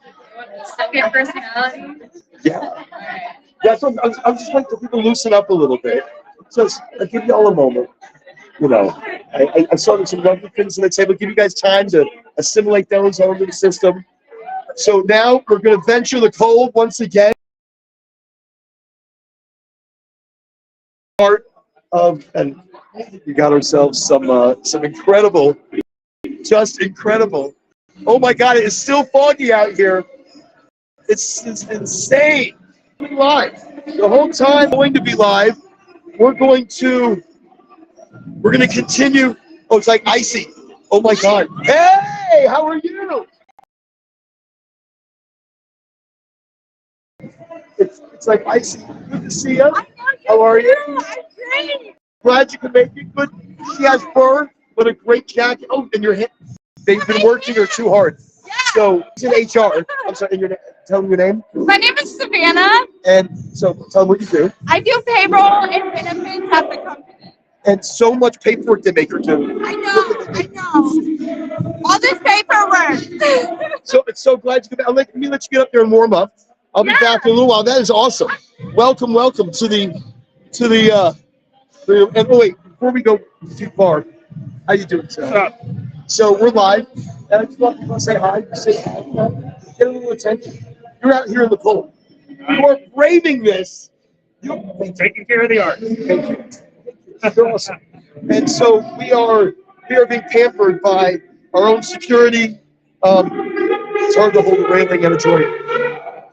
Second personality. Yeah, that's what I'm just waiting till people loosen up a little bit. So I'll give you all a moment. I saw some lovely things on the table. Give you guys time to assimilate those over the system. So now we're gonna venture the cold once again. Part of, and we got ourselves some incredible, just incredible. Oh my God, it is still foggy out here. It's insane. We're live the whole time. Going to be live. We're going to continue. Oh, it's like icy. Oh my God. Hey, how are you? It's like icy. Good to see you. How are you? Great. Glad you could make it. Good. She has fur. What a great jacket. Oh, and your hip. They've been working her too hard. So it's in HR. I'm sorry. And tell them your name. My name is Savannah. And so tell them what you do. I do payroll and benefits at the company. and so much paperwork they make her do. I know. All this paperwork. So it's so glad you could. Let me let you get up there and warm up. I'll be back in a little while. That is awesome. Welcome to the and oh wait, before we go too far, how you doing, sir? So we're live, and I just want people to say hi. Say hi. Get a little attention. You're out here in the cold. You are braving this. You're taking care of the art. Thank you. You're awesome. And so we are being pampered by our own security. It's hard to hold a railing and enjoy it.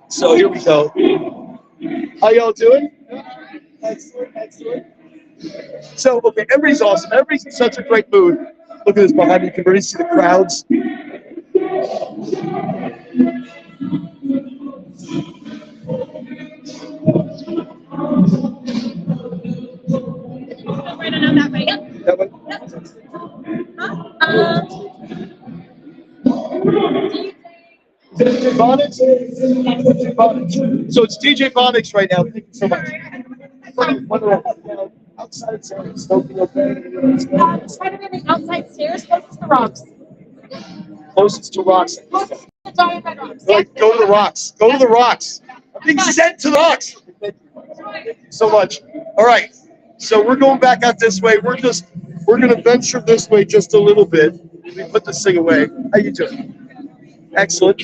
So here we go. How y'all doing? Excellent, excellent. So, okay, everybody's awesome. Everybody's in such a great mood. Look at this behind me. You can really see the crowds. That way? DJ Bonix? DJ Bonix. So it's DJ Bonix right now. Thank you so much. Outside stairs, smoking okay. Try to be the outside stairs, closest to rocks. Closest to rocks. The giant red rocks. Like, go to the rocks. Go to the rocks. I'm being sent to the rocks. Thank you so much. All right. So we're going back out this way. We're gonna venture this way just a little bit. Let me put this thing away. How you doing? Excellent.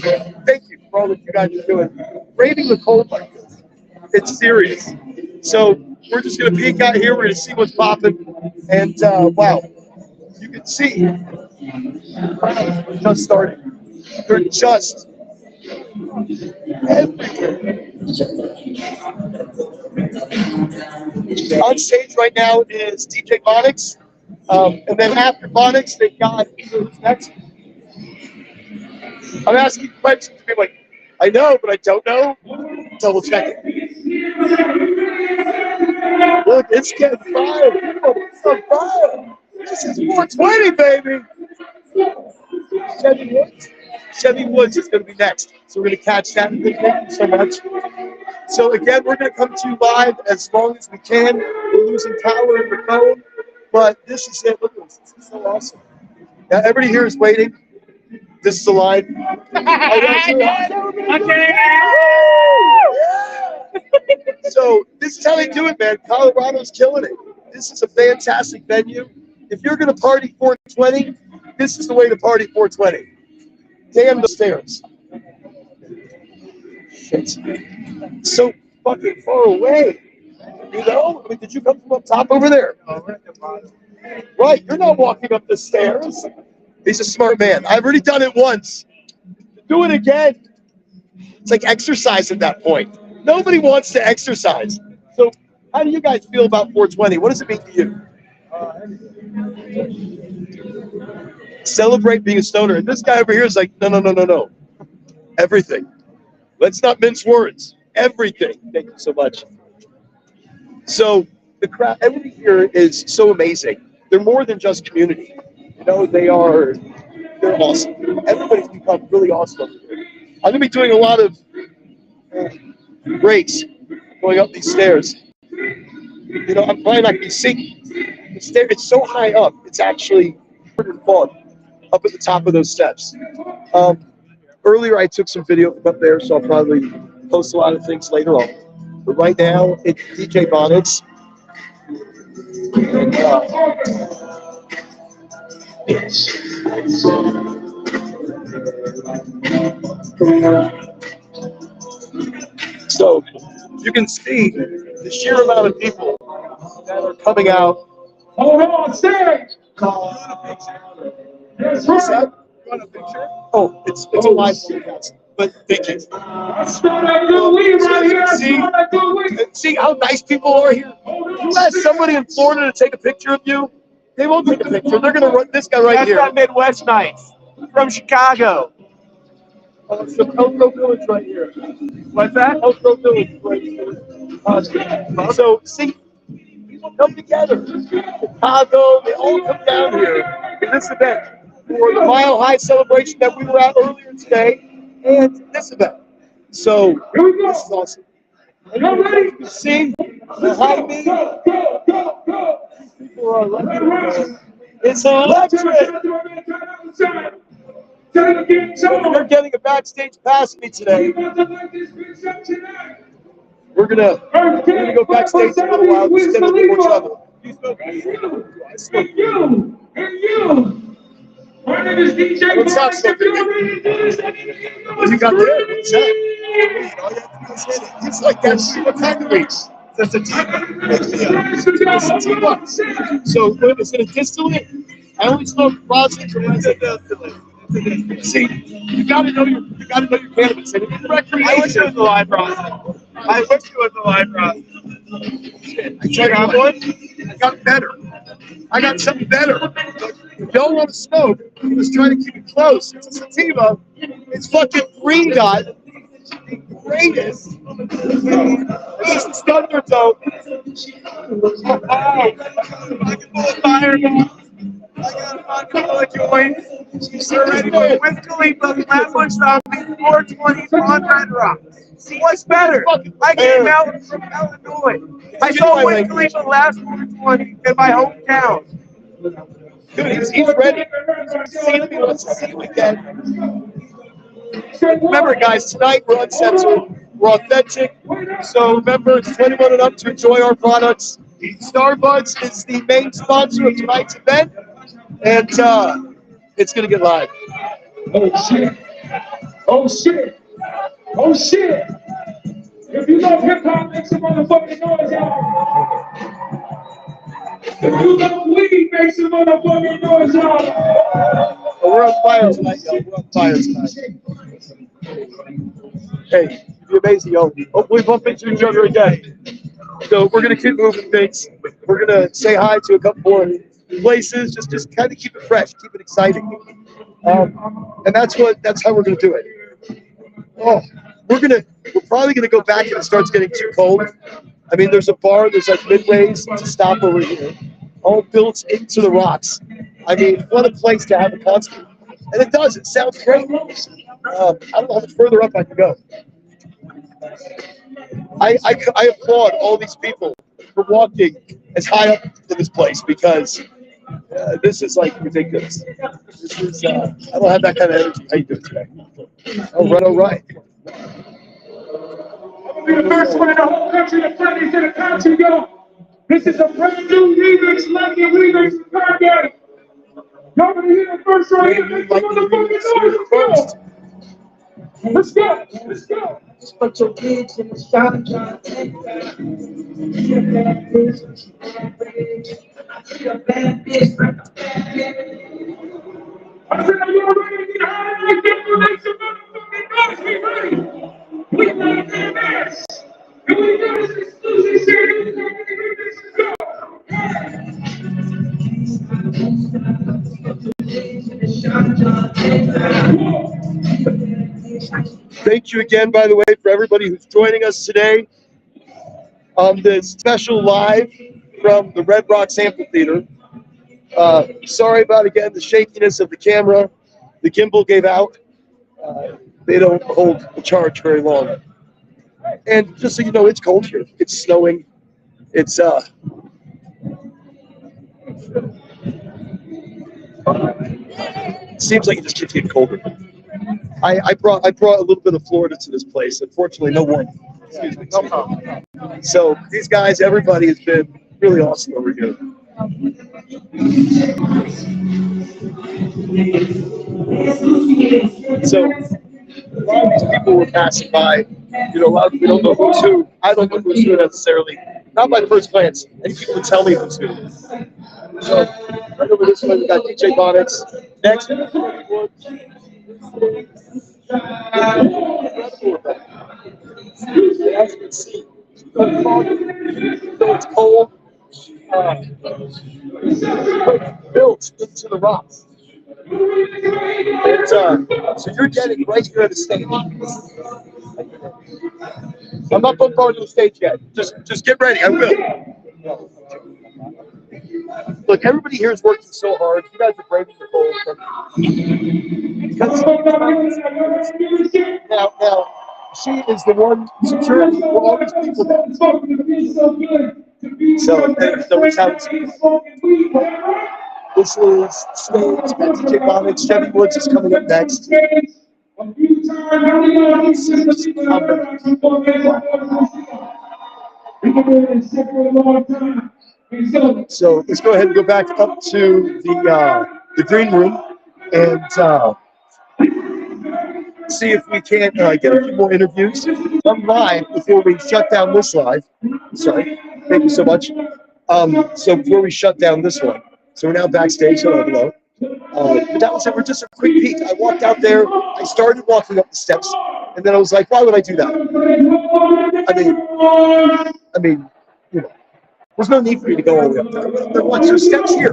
Thank you for all that you guys are doing. Braving the cold like this. It's serious. So we're just gonna peek out here. We're gonna see what's popping. And wow, you can see we're just starting. They're just everywhere. On stage right now is DJ Bonix. And then after Bonix, they've got who's next? I'm asking questions to be like, I know, but I don't know. Double check it. Look, it's getting fired. It's on fire. This is 420, baby. Chevy Woods. Chevy Woods is going to be next. So we're going to catch that. Thank you so much. So again, we're going to come to you live as long as we can. We're losing power in the phone, but this is it. Look at this. This is so awesome. Now, everybody here is waiting. This is the line. So this is how they do it, man. Colorado's killing it. This is a fantastic venue. If you're going to party 420, this is the way to party 420. Damn the stairs. Shit. So fucking far away. You know? I mean, did you come from up top over there? Right, you're not walking up the stairs. He's a smart man. I've already done it once. Do it again. It's like exercise at that point. Nobody wants to exercise. So how do you guys feel about 420? What does it mean to you? Celebrate being a stoner. And this guy over here is like, no. Everything. Let's not mince words. Everything. Thank you so much. So the crowd, everybody here is so amazing. They're more than just community. You know, they're awesome. Everybody's become really awesome. I'm gonna be doing a lot of breaks going up these stairs. You know, I'm probably not gonna be singing. The stair, it's so high up. It's actually pretty fun up at the top of those steps. Earlier, I took some video from up there, so I'll probably post a lot of things later on. But right now, it's DJ Bonix. So you can see the sheer amount of people that are coming out. Hold on, stay! What's that? Want a picture? Oh, it's a live podcast. But thank you. See how nice people are here? You ask somebody in Florida to take a picture of you, they won't take a picture. They're going to run this guy right here. That's not Midwest Nights from Chicago. It's the Elko Village right here. What's that? Elko Village right here. So, see, people come together. Chicago, they all come down here for this event. For the Mile High celebration that we were at earlier today, and this event. So, this is awesome. And you see behind me, for our electric. It's electric. You're getting a backstage pass me today. We're gonna go backstage in a little while. Just get a little more trouble. My name is DJ. What's up, Smoking? What you got there? What's that? It's like that. What kind of reach? That's a sativa. So, is it a distillate? I only smoke rosin from distillate. See, you gotta know your cannabis. And in recreation, I wish it was a live process. I wish it was a live process. Check out one. I got better. I got something better. If y'all want to smoke, just try to keep it close. It's a sativa. It's fucking green dot. Greatest. This is standard though. I can pull a fire. I got a couple of joints. We're ready for Wiz Khalifa, Flatbush Zombie, 420 on Red Rock. What's better? I came out from Illinois. I saw Wiz Khalifa last 420 in my hometown. Dude, he's ready. See if he wants to see you again. Remember, guys, tonight we're uncensored, we're authentic. So remember, it's 21 and up to enjoy our products. Starbucks is the main sponsor of tonight's event, and it's gonna get live. Oh shit! Oh shit! Oh shit! If you love hip hop, make some motherfucking noise out. If you love weed, make some motherfucking noise out. We're on fire tonight, y'all. We're on fire tonight. Hey, be amazing, yo. Hopefully bump into each other again. So we're gonna keep moving things. We're gonna say hi to a couple more places. Just kind of keep it fresh, keep it exciting. And that's how we're gonna do it. Oh, we're probably gonna go back if it starts getting too cold. I mean, there's a bar. There's like midways to stop over here, all built into the rocks. I mean, what a place to have a concert. And it does. It sounds great. I don't know how much further up I can go. I applaud all these people for walking as high up to this place because this is like ridiculous. This is I don't have that kind of energy. How you doing today? All right. I'm gonna be the first one in the whole country to play this in the country, yo. This is a brand new remix, Lucky Remix from Kanye. Y'all gonna hear the first right here. Make some motherfucking noise. Let's go. Let's go. Put your kids in the shop, trying to take that. She a bad bitch, she a bad bitch. I said, are you ready to get high like that? Make some motherfucking noise. We ready. We like that ass. And we got this exclusive shit. Thank you again, by the way, for everybody who's joining us today on this special live from the Red Rocks Amphitheater. Sorry about, again, the shakiness of the camera. The gimbal gave out. They don't hold the charge very long. And just so you know, it's cold here. It's snowing. It's seems like it just keeps getting colder. I brought a little bit of Florida to this place. Unfortunately, no warmth. Excuse me. So these guys, everybody has been really awesome over here. So a lot of these people were passing by. You know, a lot of people don't know who's who. I don't know who's who necessarily. Not by first glance. And people would tell me who's who. So right over this way, we got DJ Bonnets. Next. As you can see, it's cold, built into the rocks. And, so you're getting right here at the stage. I'm not booked going to the stage yet. Just get ready. I will. Look, everybody here is working so hard. You guys are braving the cold. Now, she is the one securing all these people. So, nobody's having This is stage. DJ Bonics, Chevy Woods is coming up next. So let's go ahead and go back up to the green room and see if we can get a few more interviews. I'm live before we shut down this live. Sorry, thank you so much. So before we shut down this one, so we're now backstage. Hello. But that was ever just a quick peek. I walked out there. I started walking up the steps, and then I was like, "Why would I do that?" I mean, you know, there's no need for me to go all the way up there. Watch your steps here.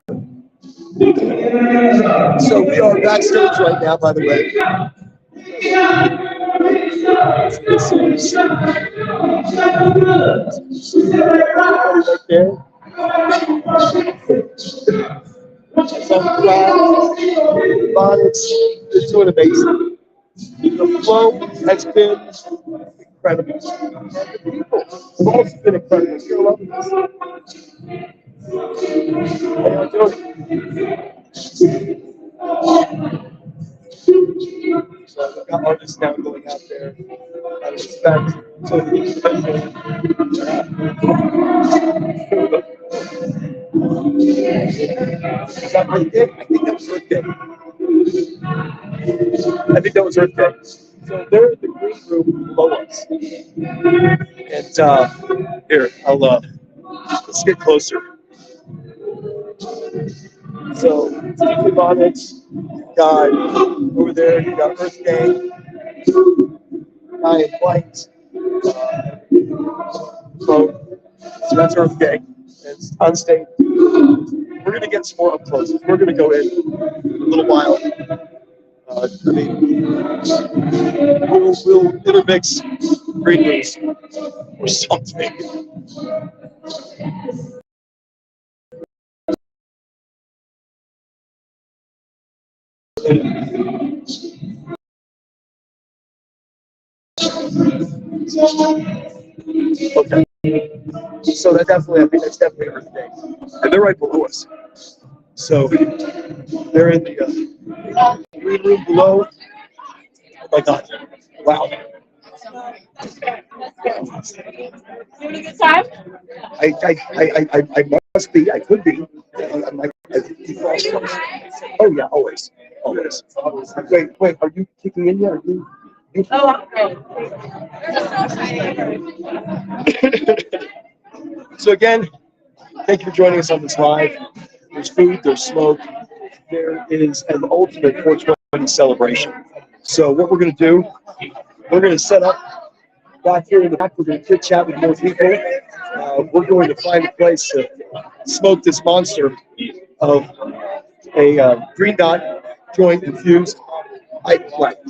So we are backstage right now, by the way. It's doing amazing. The flow has been incredible. The people have also been incredible. You're loving this. How y'all doing? So I've got artists now going out there. I respect to the Is that Earth Day? I think that was Earth Day. I think that was Earth Day. So they're in the green room below us. And here, let's get closer. So DJ Bonics, got over there, you got Earth Day, guy in white. So that's Earth Day. It's on stage. We're gonna get some more up close. We're gonna go in a little while. We'll intermix green rooms or something. Okay. So I think that's definitely Earth Day. And they're right below us. So they're in the green room below. Oh my God. Wow. Having a good time? I must be. I could be. Oh yeah, always. Wait. Are you kicking in yet? Are you? Oh, I'm great. So again, thank you for joining us on this live. There's food, there's smoke, there is an ultimate 420 celebration. So what we're going to do, we're going to set up back here in the back. We're going to chit chat with more people. We're going to find a place to smoke this monster of a green dot joint infused.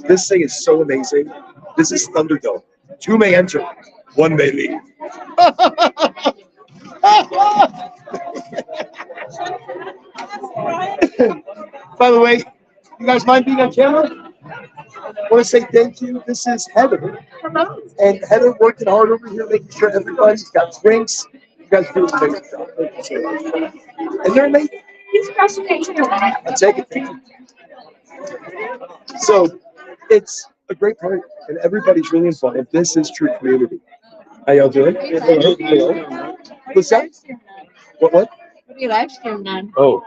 This thing is so amazing. This is Thunderdome. 2 may enter, 1 may leave. By the way, you guys mind being on camera? I want to say thank you. This is Heather. Hello. And Heather working hard over here, making sure everybody's got drinks. You guys do an amazing job. Thank you so much. And they're amazing. I'll take it. Thank you. So it's a great party, and everybody's really involved. This is true community. How y'all doing? Hello. What's that? What? What are you live streaming on? Oh,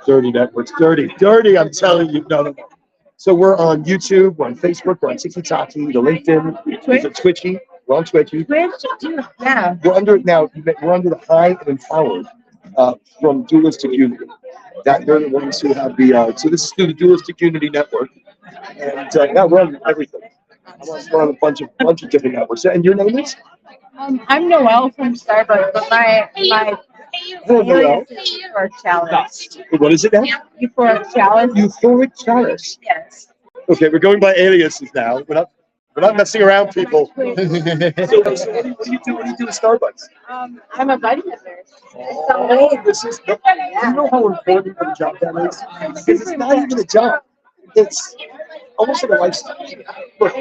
dirty networks. Dirty, I'm telling you. No. So we're on YouTube, we're on Facebook, we're on TikTok, the LinkedIn, the Twitchy. We're on Twitchy. Yeah. We're under the High and Empowered from Dualistic Unity. They're the ones who have the so this is through the Dualistic Unity network. And yeah, we're on everything. We're on a bunch of different networks. And your name is? I'm Noelle from Starbucks, but my Noelle. euphoric chalice. What is it now? Euphoric chalice. Euphoric chalice. Yes. Okay, we're going by aliases now. We're not messing around, people. So what do you do? What do you do at Starbucks? I'm a buddy member. Oh, this is. Do you know how important of a job that is? Because it's not even a job. It's almost like a lifestyle. Look,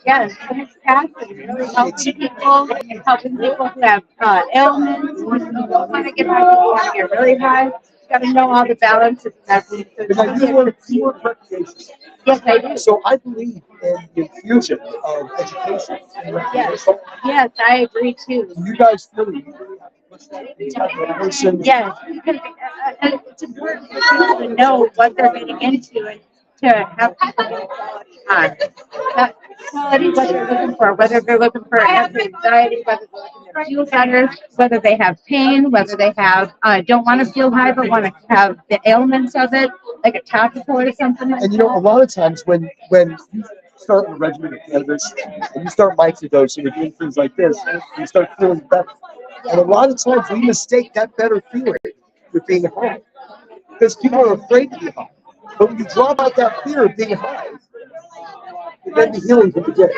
Yes, it's passion, really helping people, helping people who have ailments, who don't want to get high, who want to get really high. Got to know all the balances and everything. and now you work recreation. Yes, I do. So I believe in the infusion of education and recreation. Yes, I agree too. You guys really person. Yes, because it's important for people to know what they're getting into and to have people with quality time. That quality, what they're looking for, whether they're looking for anxiety, whether they're looking to feel better, whether they have pain, whether they have don't want to feel high but want to have the ailments of it, like a topical or something like that. And you know, a lot of times when you start a regimen of cannabis and you start microdosing or doing things like this, you start feeling better. And a lot of times we mistake that better feeling with being high. Because people are afraid to be high. But when you drop out that fear of being high, then the healing can begin.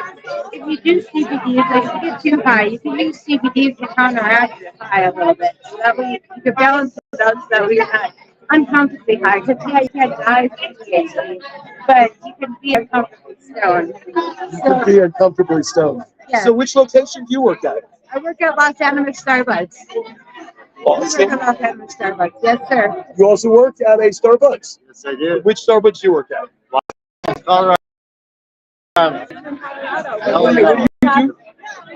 If you do CBD, like if you get too high, you can use CBD to counteract the high a little bit. So that way you can balance it out so that way you're not uncomfortably high. Because yeah, you can't die from THC, but you can be uncomfortably stoned. You can be uncomfortably stoned. Yeah. So which location do you work at? I work at Los Angeles Starbucks. Austin. Los Angeles Starbucks. Yes, sir. You also work at a Starbucks? Yes, I do. Which Starbucks do you work at? Colorado. What do you do?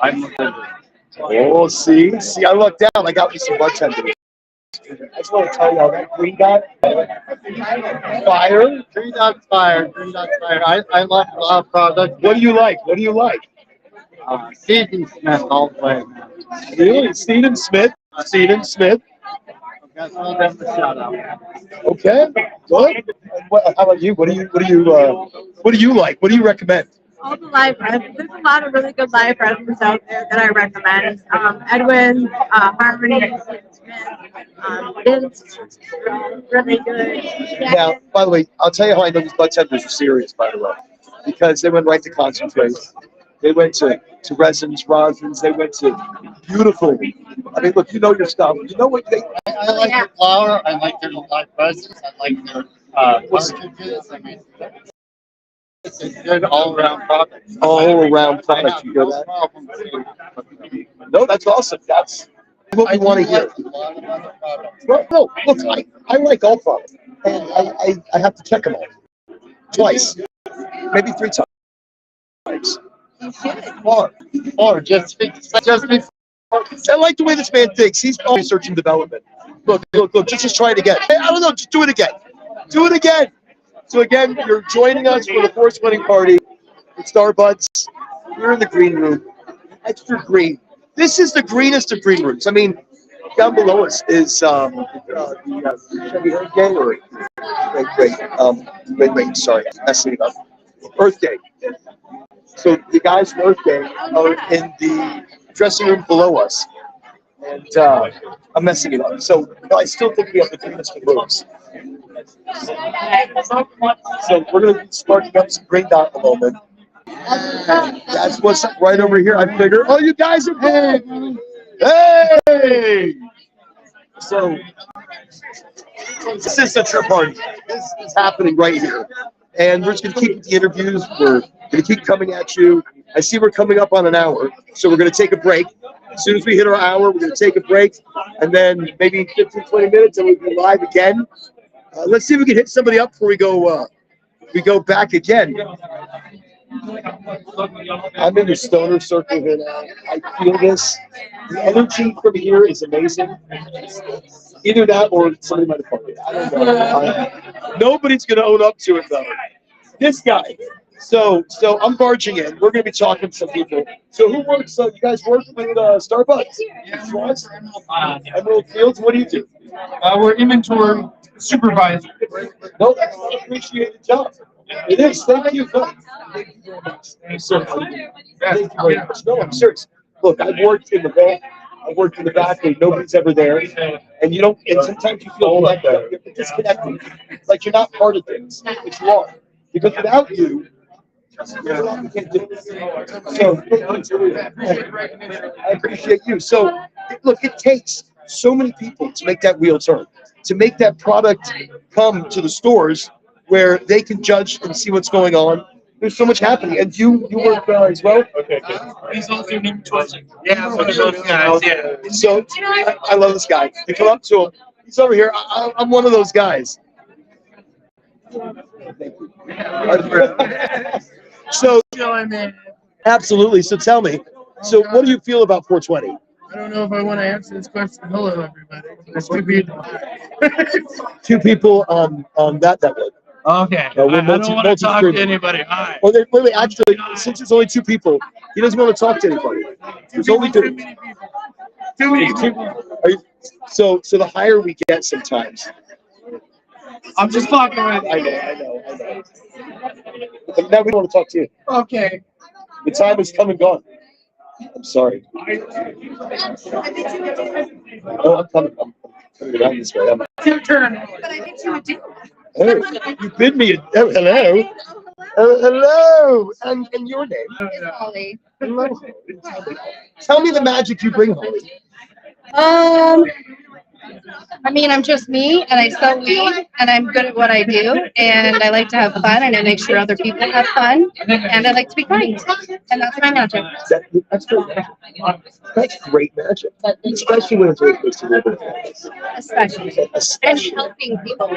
I'm Oh, see, I lucked out. I got me some bartenders. I just want to tell you all that green dot, fire. Green Dot Fire. Green Dot Fire. I like a lot of products. What do you like? What do you like? Season Smith all the way. Really, Stephen Smith. Stephen Smith. Got all them to shout out. Okay, good. And how about you? What do you like? What do you recommend? All the live presents. There's a lot of really good live presents out there that I recommend. Edwin, Harmony, Vince, really good. Now, by the way, I'll tell you how I know these bartenders are serious. By the way, because they went right to concentrate. They went to resins, rosins. They went to beautiful. I mean, look, you know your stuff. You know what they. I like their flower. I like their live presents. I like their cartridges. I mean, it's a good all-around product. All-around product. You know that? No, that's awesome. That's what we want to hear. Well, no, look, I like all products, and I have to check them all twice, maybe 3 times. Or just be. I like the way this man thinks. He's all research and development. Look, just try it again. Hey, I don't know, just do it again. Do it again. So again, you're joining us for the 420 party at Starbucks. We're in the green room. Extra green. This is the greenest of green rooms. I mean, down below us is the Earth Day or wait, sorry, messing it up. Earth Day. So the guys from Earth Day are in the dressing room below us. And I'm messing it up. So I still think we have the greenest of rooms. So we're going to be sparking up some green dot in a moment. That's what's up right over here. I figure, oh, you guys are big. Hey! So this is the trip party. This is happening right here. And we're just going to keep the interviews. We're going to keep coming at you. I see we're coming up on an hour, so we're going to take a break. As soon as we hit our hour, we're going to take a break, and then maybe 15, 20 minutes, and we'll be live again. Let's see if we can hit somebody up before we go back again. I'm in the stoner circle here now. I feel this. The energy from here is amazing. Either that or somebody might have fucked it. I don't know. Nobody's going to own up to it, though. This guy. So I'm barging in. We're going to be talking to some people. So who works? You guys work with Starbucks? Yes. Emerald Fields. What do you do? We're inventory supervisor. No, that's an appreciated job. It is. Thank you. Thank you very much. Thank you very much. No, I'm serious. Look, I've worked in the vault. I've worked in the back where nobody's ever there, and you don't. And sometimes you feel like you're disconnected, like you're not part of things, but you are. Because without you, there's a lot we can't do. So I appreciate you. So look, it takes so many people to make that wheel turn, to make that product come to the stores where they can judge and see what's going on. There's so much happening, and you work as well. He's also named Twisted. Yeah, one of those guys. Yeah. So I love this guy. You come up to him. He's over here. I'm one of those guys. So absolutely. So tell me. So what do you feel about 420? I don't know if I want to answer this question. Hello, everybody. There's two people. Two people on that network. Okay. We're I don't want to talk to multi-streaming. anybody. Hi. Oh, wait, actually, since there's only two people, he doesn't want to talk to anybody. There's only two. Too many people. So the higher we get sometimes. I'm just fucking with you. I know. But now we don't want to talk to you. Okay. The time has come and gone. I'm sorry. Oh, I'm coming around this way. Your turn. Oh, you bid me. Hello. Hello. And your name? Holly. Hello. Tell me the magic you bring, Holly. I mean, I'm just me, and I sell weed, and I'm good at what I do, and I like to have fun, and I make sure other people have fun, and I like to be kind, and that's my magic. That's great magic. That's great magic, especially when it's really to live in. Especially, and helping people.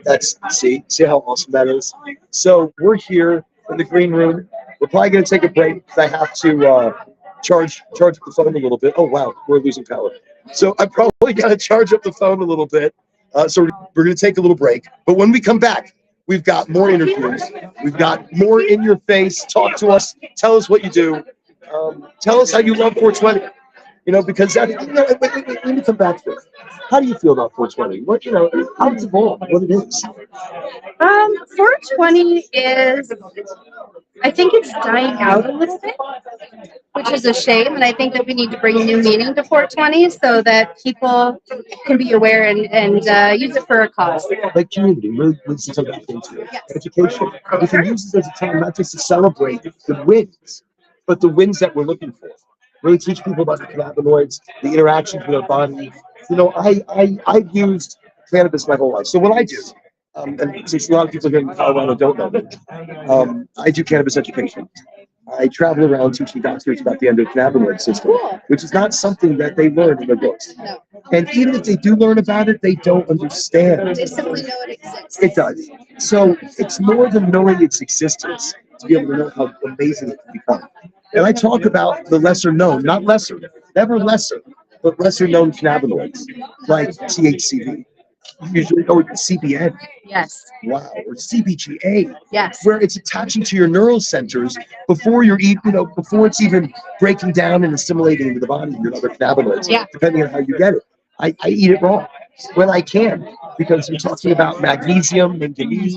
That's see how awesome that is. So we're here in the green room. We're probably going to take a break because I have to charge up the phone a little bit. Oh wow, we're losing power. So I probably got to charge up the phone a little bit. So we're going to take a little break. But when we come back, we've got more interviews. We've got more in your face. Talk to us. Tell us what you do. Tell us how you love 420. You know, because that, let me come back to it. How do you feel about 420? What, how it's evolved, what it is? 420 is, I think it's dying out a little bit, which is a shame. And I think that we need to bring new meaning to 420 so that people can be aware and use it for a cause. Like community, really needs to take that into it. Education. We can use this as a time not just to celebrate the wins, but the wins that we're looking for. Really teach people about the cannabinoids, the interactions with our body. I've used cannabis my whole life. So what I do, and since a lot of people here in Colorado don't know, I do cannabis education. I travel around teaching doctors about the endocannabinoid system, which is not something that they learn in their books. No. And even if they do learn about it, they don't understand. They simply know it exists. It does. So it's more than knowing its existence to be able to know how amazing it can become. And I talk about the lesser known, not lesser, never lesser, but lesser known cannabinoids like THCV, usually, or CBN. Yes. Wow, or CBGA. Yes. Where it's attaching to your neural centers before you're before it's even breaking down and assimilating into the body, your other cannabinoids, depending on how you get it. I eat it raw when I can, because we're talking about magnesium, manganese,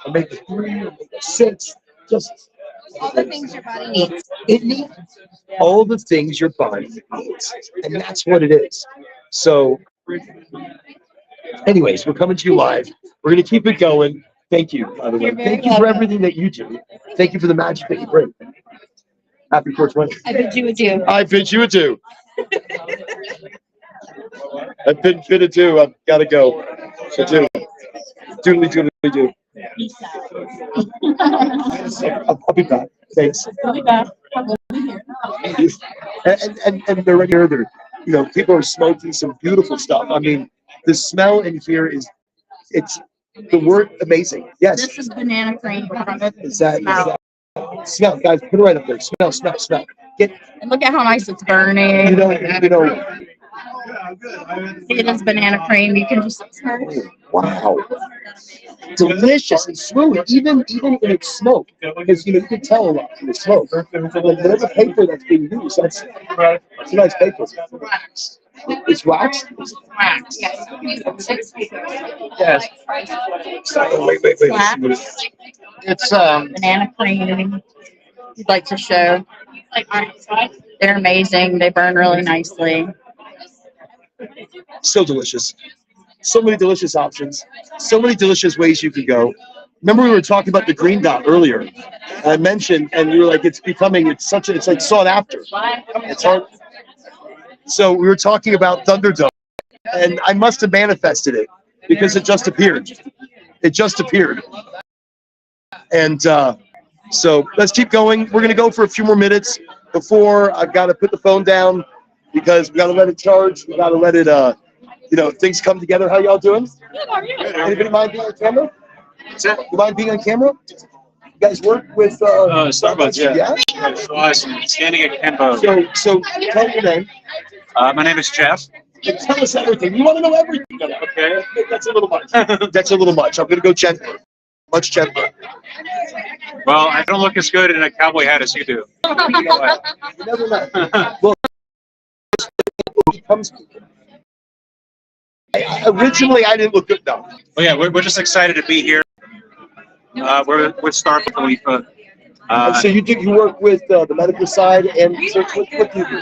omega-3, omega-6, just all the things your body needs. It needs all the things your body needs, and that's what it is. So, anyways, we're coming to you live. We're going to keep it going. Thank you, by the way. Thank you for everything that you do. Thank you for the magic that you bring. Happy 420. I bid you adieu. I bid you adieu. I've been fitted too. I've got to go. So do. Doodly do. I'll be back. Thanks. I'll be back. And they're right here. People are smoking some beautiful stuff. I mean, the smell in here it's the word amazing. Yes. This is banana cream. Is that smell, guys? Put it right up there. Smell. And look at how nice it's burning. It is banana cream. You can just smell it. Wow. Delicious and smooth, even in its smoke, because you can tell a lot from the smoke. Like whatever paper that's being used, that's a nice paper. It's wax. Wax. Yes. Yes. Wait. It's banana cream. You'd like to show. They're amazing. They burn really nicely. So delicious. So many delicious options. So many delicious ways you can go. Remember we were talking about the green dot earlier. And I mentioned, and you were like, it's like sought after. It's hard. So we were talking about Thunderdome, and I must have manifested it because it just appeared. It just appeared. And so let's keep going. We're gonna go for a few more minutes before I've got to put the phone down because we got to let it charge. We got to let it, you know, things come together. How y'all doing? Good, how are you? Anybody mind being on camera? You mind being on camera? You guys work with Starbucks, yeah. Yeah. So awesome. Standing at Kenbo. So tell me your name. My name is Jeff. And tell us everything. You want to know everything. Okay. That's a little much. That's a little much. I'm gonna go gentler. Much gentler. Well, I don't look as good in a cowboy hat as you do. You never know. Well, it comes. Originally, I didn't look good. No. Well, yeah, we're just excited to be here. We're with Starbucks. So you work with the medical side and so what do you do?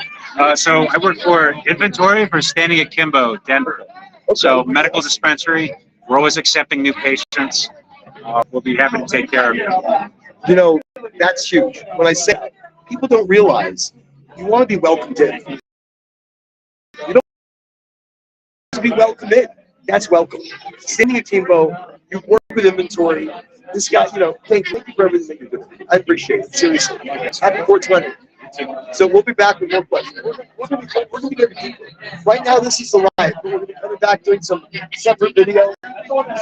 So I work for inventory for Standing at Kimbo, Denver. Okay. So medical dispensary. We're always accepting new patients. We'll be happy to take care of you. You know, that's huge. When I say people don't realize you want to be welcomed in. You don't want to be welcomed in. That's welcome. Standing at Kimbo, you work with inventory. This guy, you know, thank you for everything that you're doing. I appreciate it. Seriously. Happy 420. So we'll be back with more questions. We're going to be getting deeper. Right now, this is the live. We're going to be coming back doing some separate video.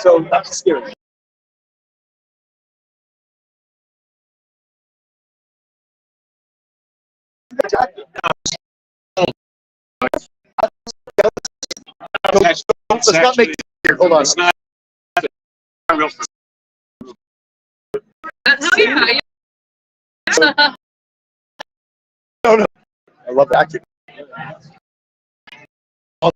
So that's scary. Let's not make it here. Hold on. It's not real. No, yeah. No. I love acting. How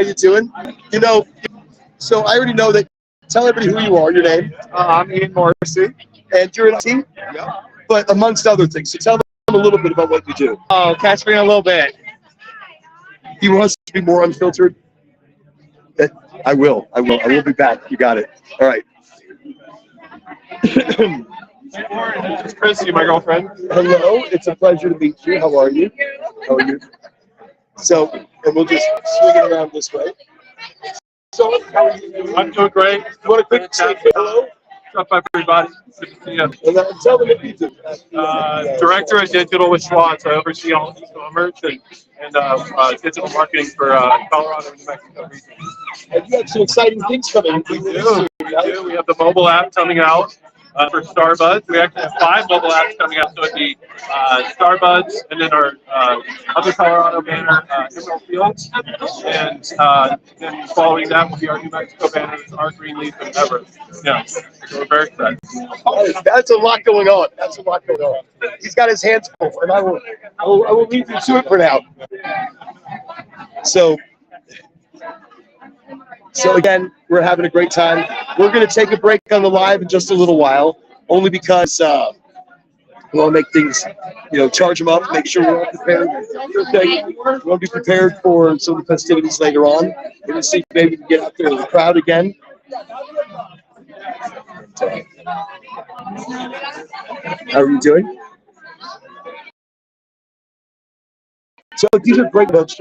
you doing? You know, so I already know that. Tell everybody who you are, your name. I'm Ian Morrissey. And you're in a team? Yeah. But amongst other things. So tell them a little bit about what you do. Oh, catch me in a little bit. You want us to be more unfiltered? I will be back. You got it. All right. This is Chrissy, my girlfriend. Hello. It's a pleasure to meet you. How are you? How are you? So, and we'll just swing it around this way. So, how are you doing? I'm doing great. You want to quick say hello? What's up, everybody? Good to see you. And tell them what you do. Director of Digital with Schwartz. I oversee all e-commerce and digital marketing for Colorado and New Mexico region. And you have some exciting things coming. We do. We have the mobile app coming out for Starbuds. We actually have 5 mobile apps coming out. So it'd be Starbuds, and then our other Colorado banner, Emerald Fields, and then following that will be our New Mexico banners, our Greenleaf and Everest. Yeah, so we're very excited. That's a lot going on. That's a lot going on. He's got his hands full, and I will leave you to it for now. So again, we're having a great time. We're going to take a break on the live in just a little while, only because we want to make things, you know, charge them up, make sure we're all prepared. Okay. We want to be prepared for some of the festivities later on. We're going to see if maybe we can get out there in the crowd again. How are you doing? So these are great events.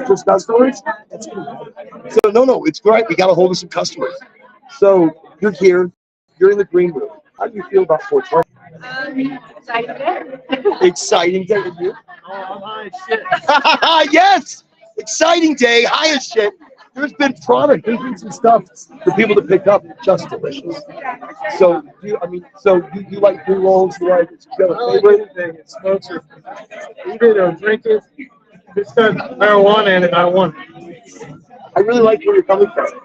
Just customers? So no, it's great. We got a hold of some customers. So you're here, you're in the green room. How do you feel about 420? Exciting day with you. Yes, exciting day, high as shit. There's been product, there's been some stuff for people to pick up. Just delicious. So you like pre-rolls? You like favorite? It's smokes or eat it or drink it. It's got marijuana in it. I don't want it. I really like where you're coming from.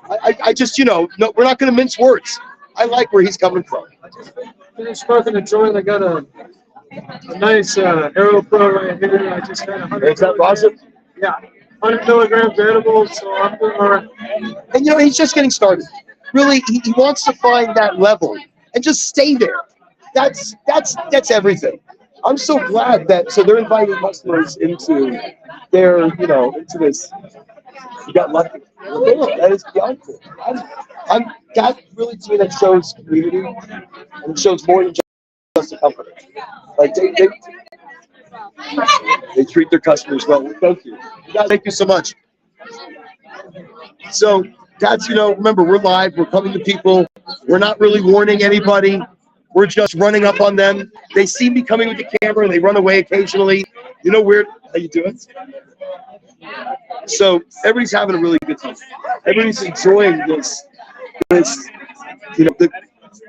I just, you know, no, we're not going to mince words. I like where he's coming from. I just finished smoking a joint. I got a nice Aero Pro right here. I just had 100. Is that awesome? Yeah, 100 milligrams edibles. So I'm doing all right. And you know, he's just getting started. Really, he wants to find that level and just stay there. That's everything. I'm so glad that they're inviting customers into their, you know, into this. You got lucky. That is beyond cool. That really to me that shows community and it shows more than just a company. Like They treat their customers well. Thank you. Guys, thank you so much. So that's, remember, we're live. We're coming to people. We're not really warning anybody. We're just running up on them. They see me coming with the camera and they run away occasionally. Weird. How you doing? So everybody's having a really good time. Everybody's enjoying this, the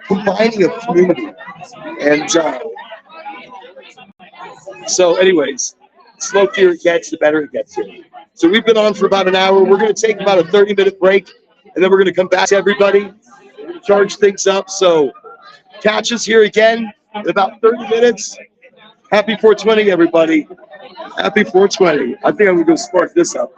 combining of community. And so anyways, smokier it gets, the better it gets here. So we've been on for about an hour. We're going to take about a 30-minute break, and then we're going to come back to everybody, charge things up. So catch us here again in about 30 minutes. Happy 420, everybody. Happy 420. I think I'm going to go spark this up.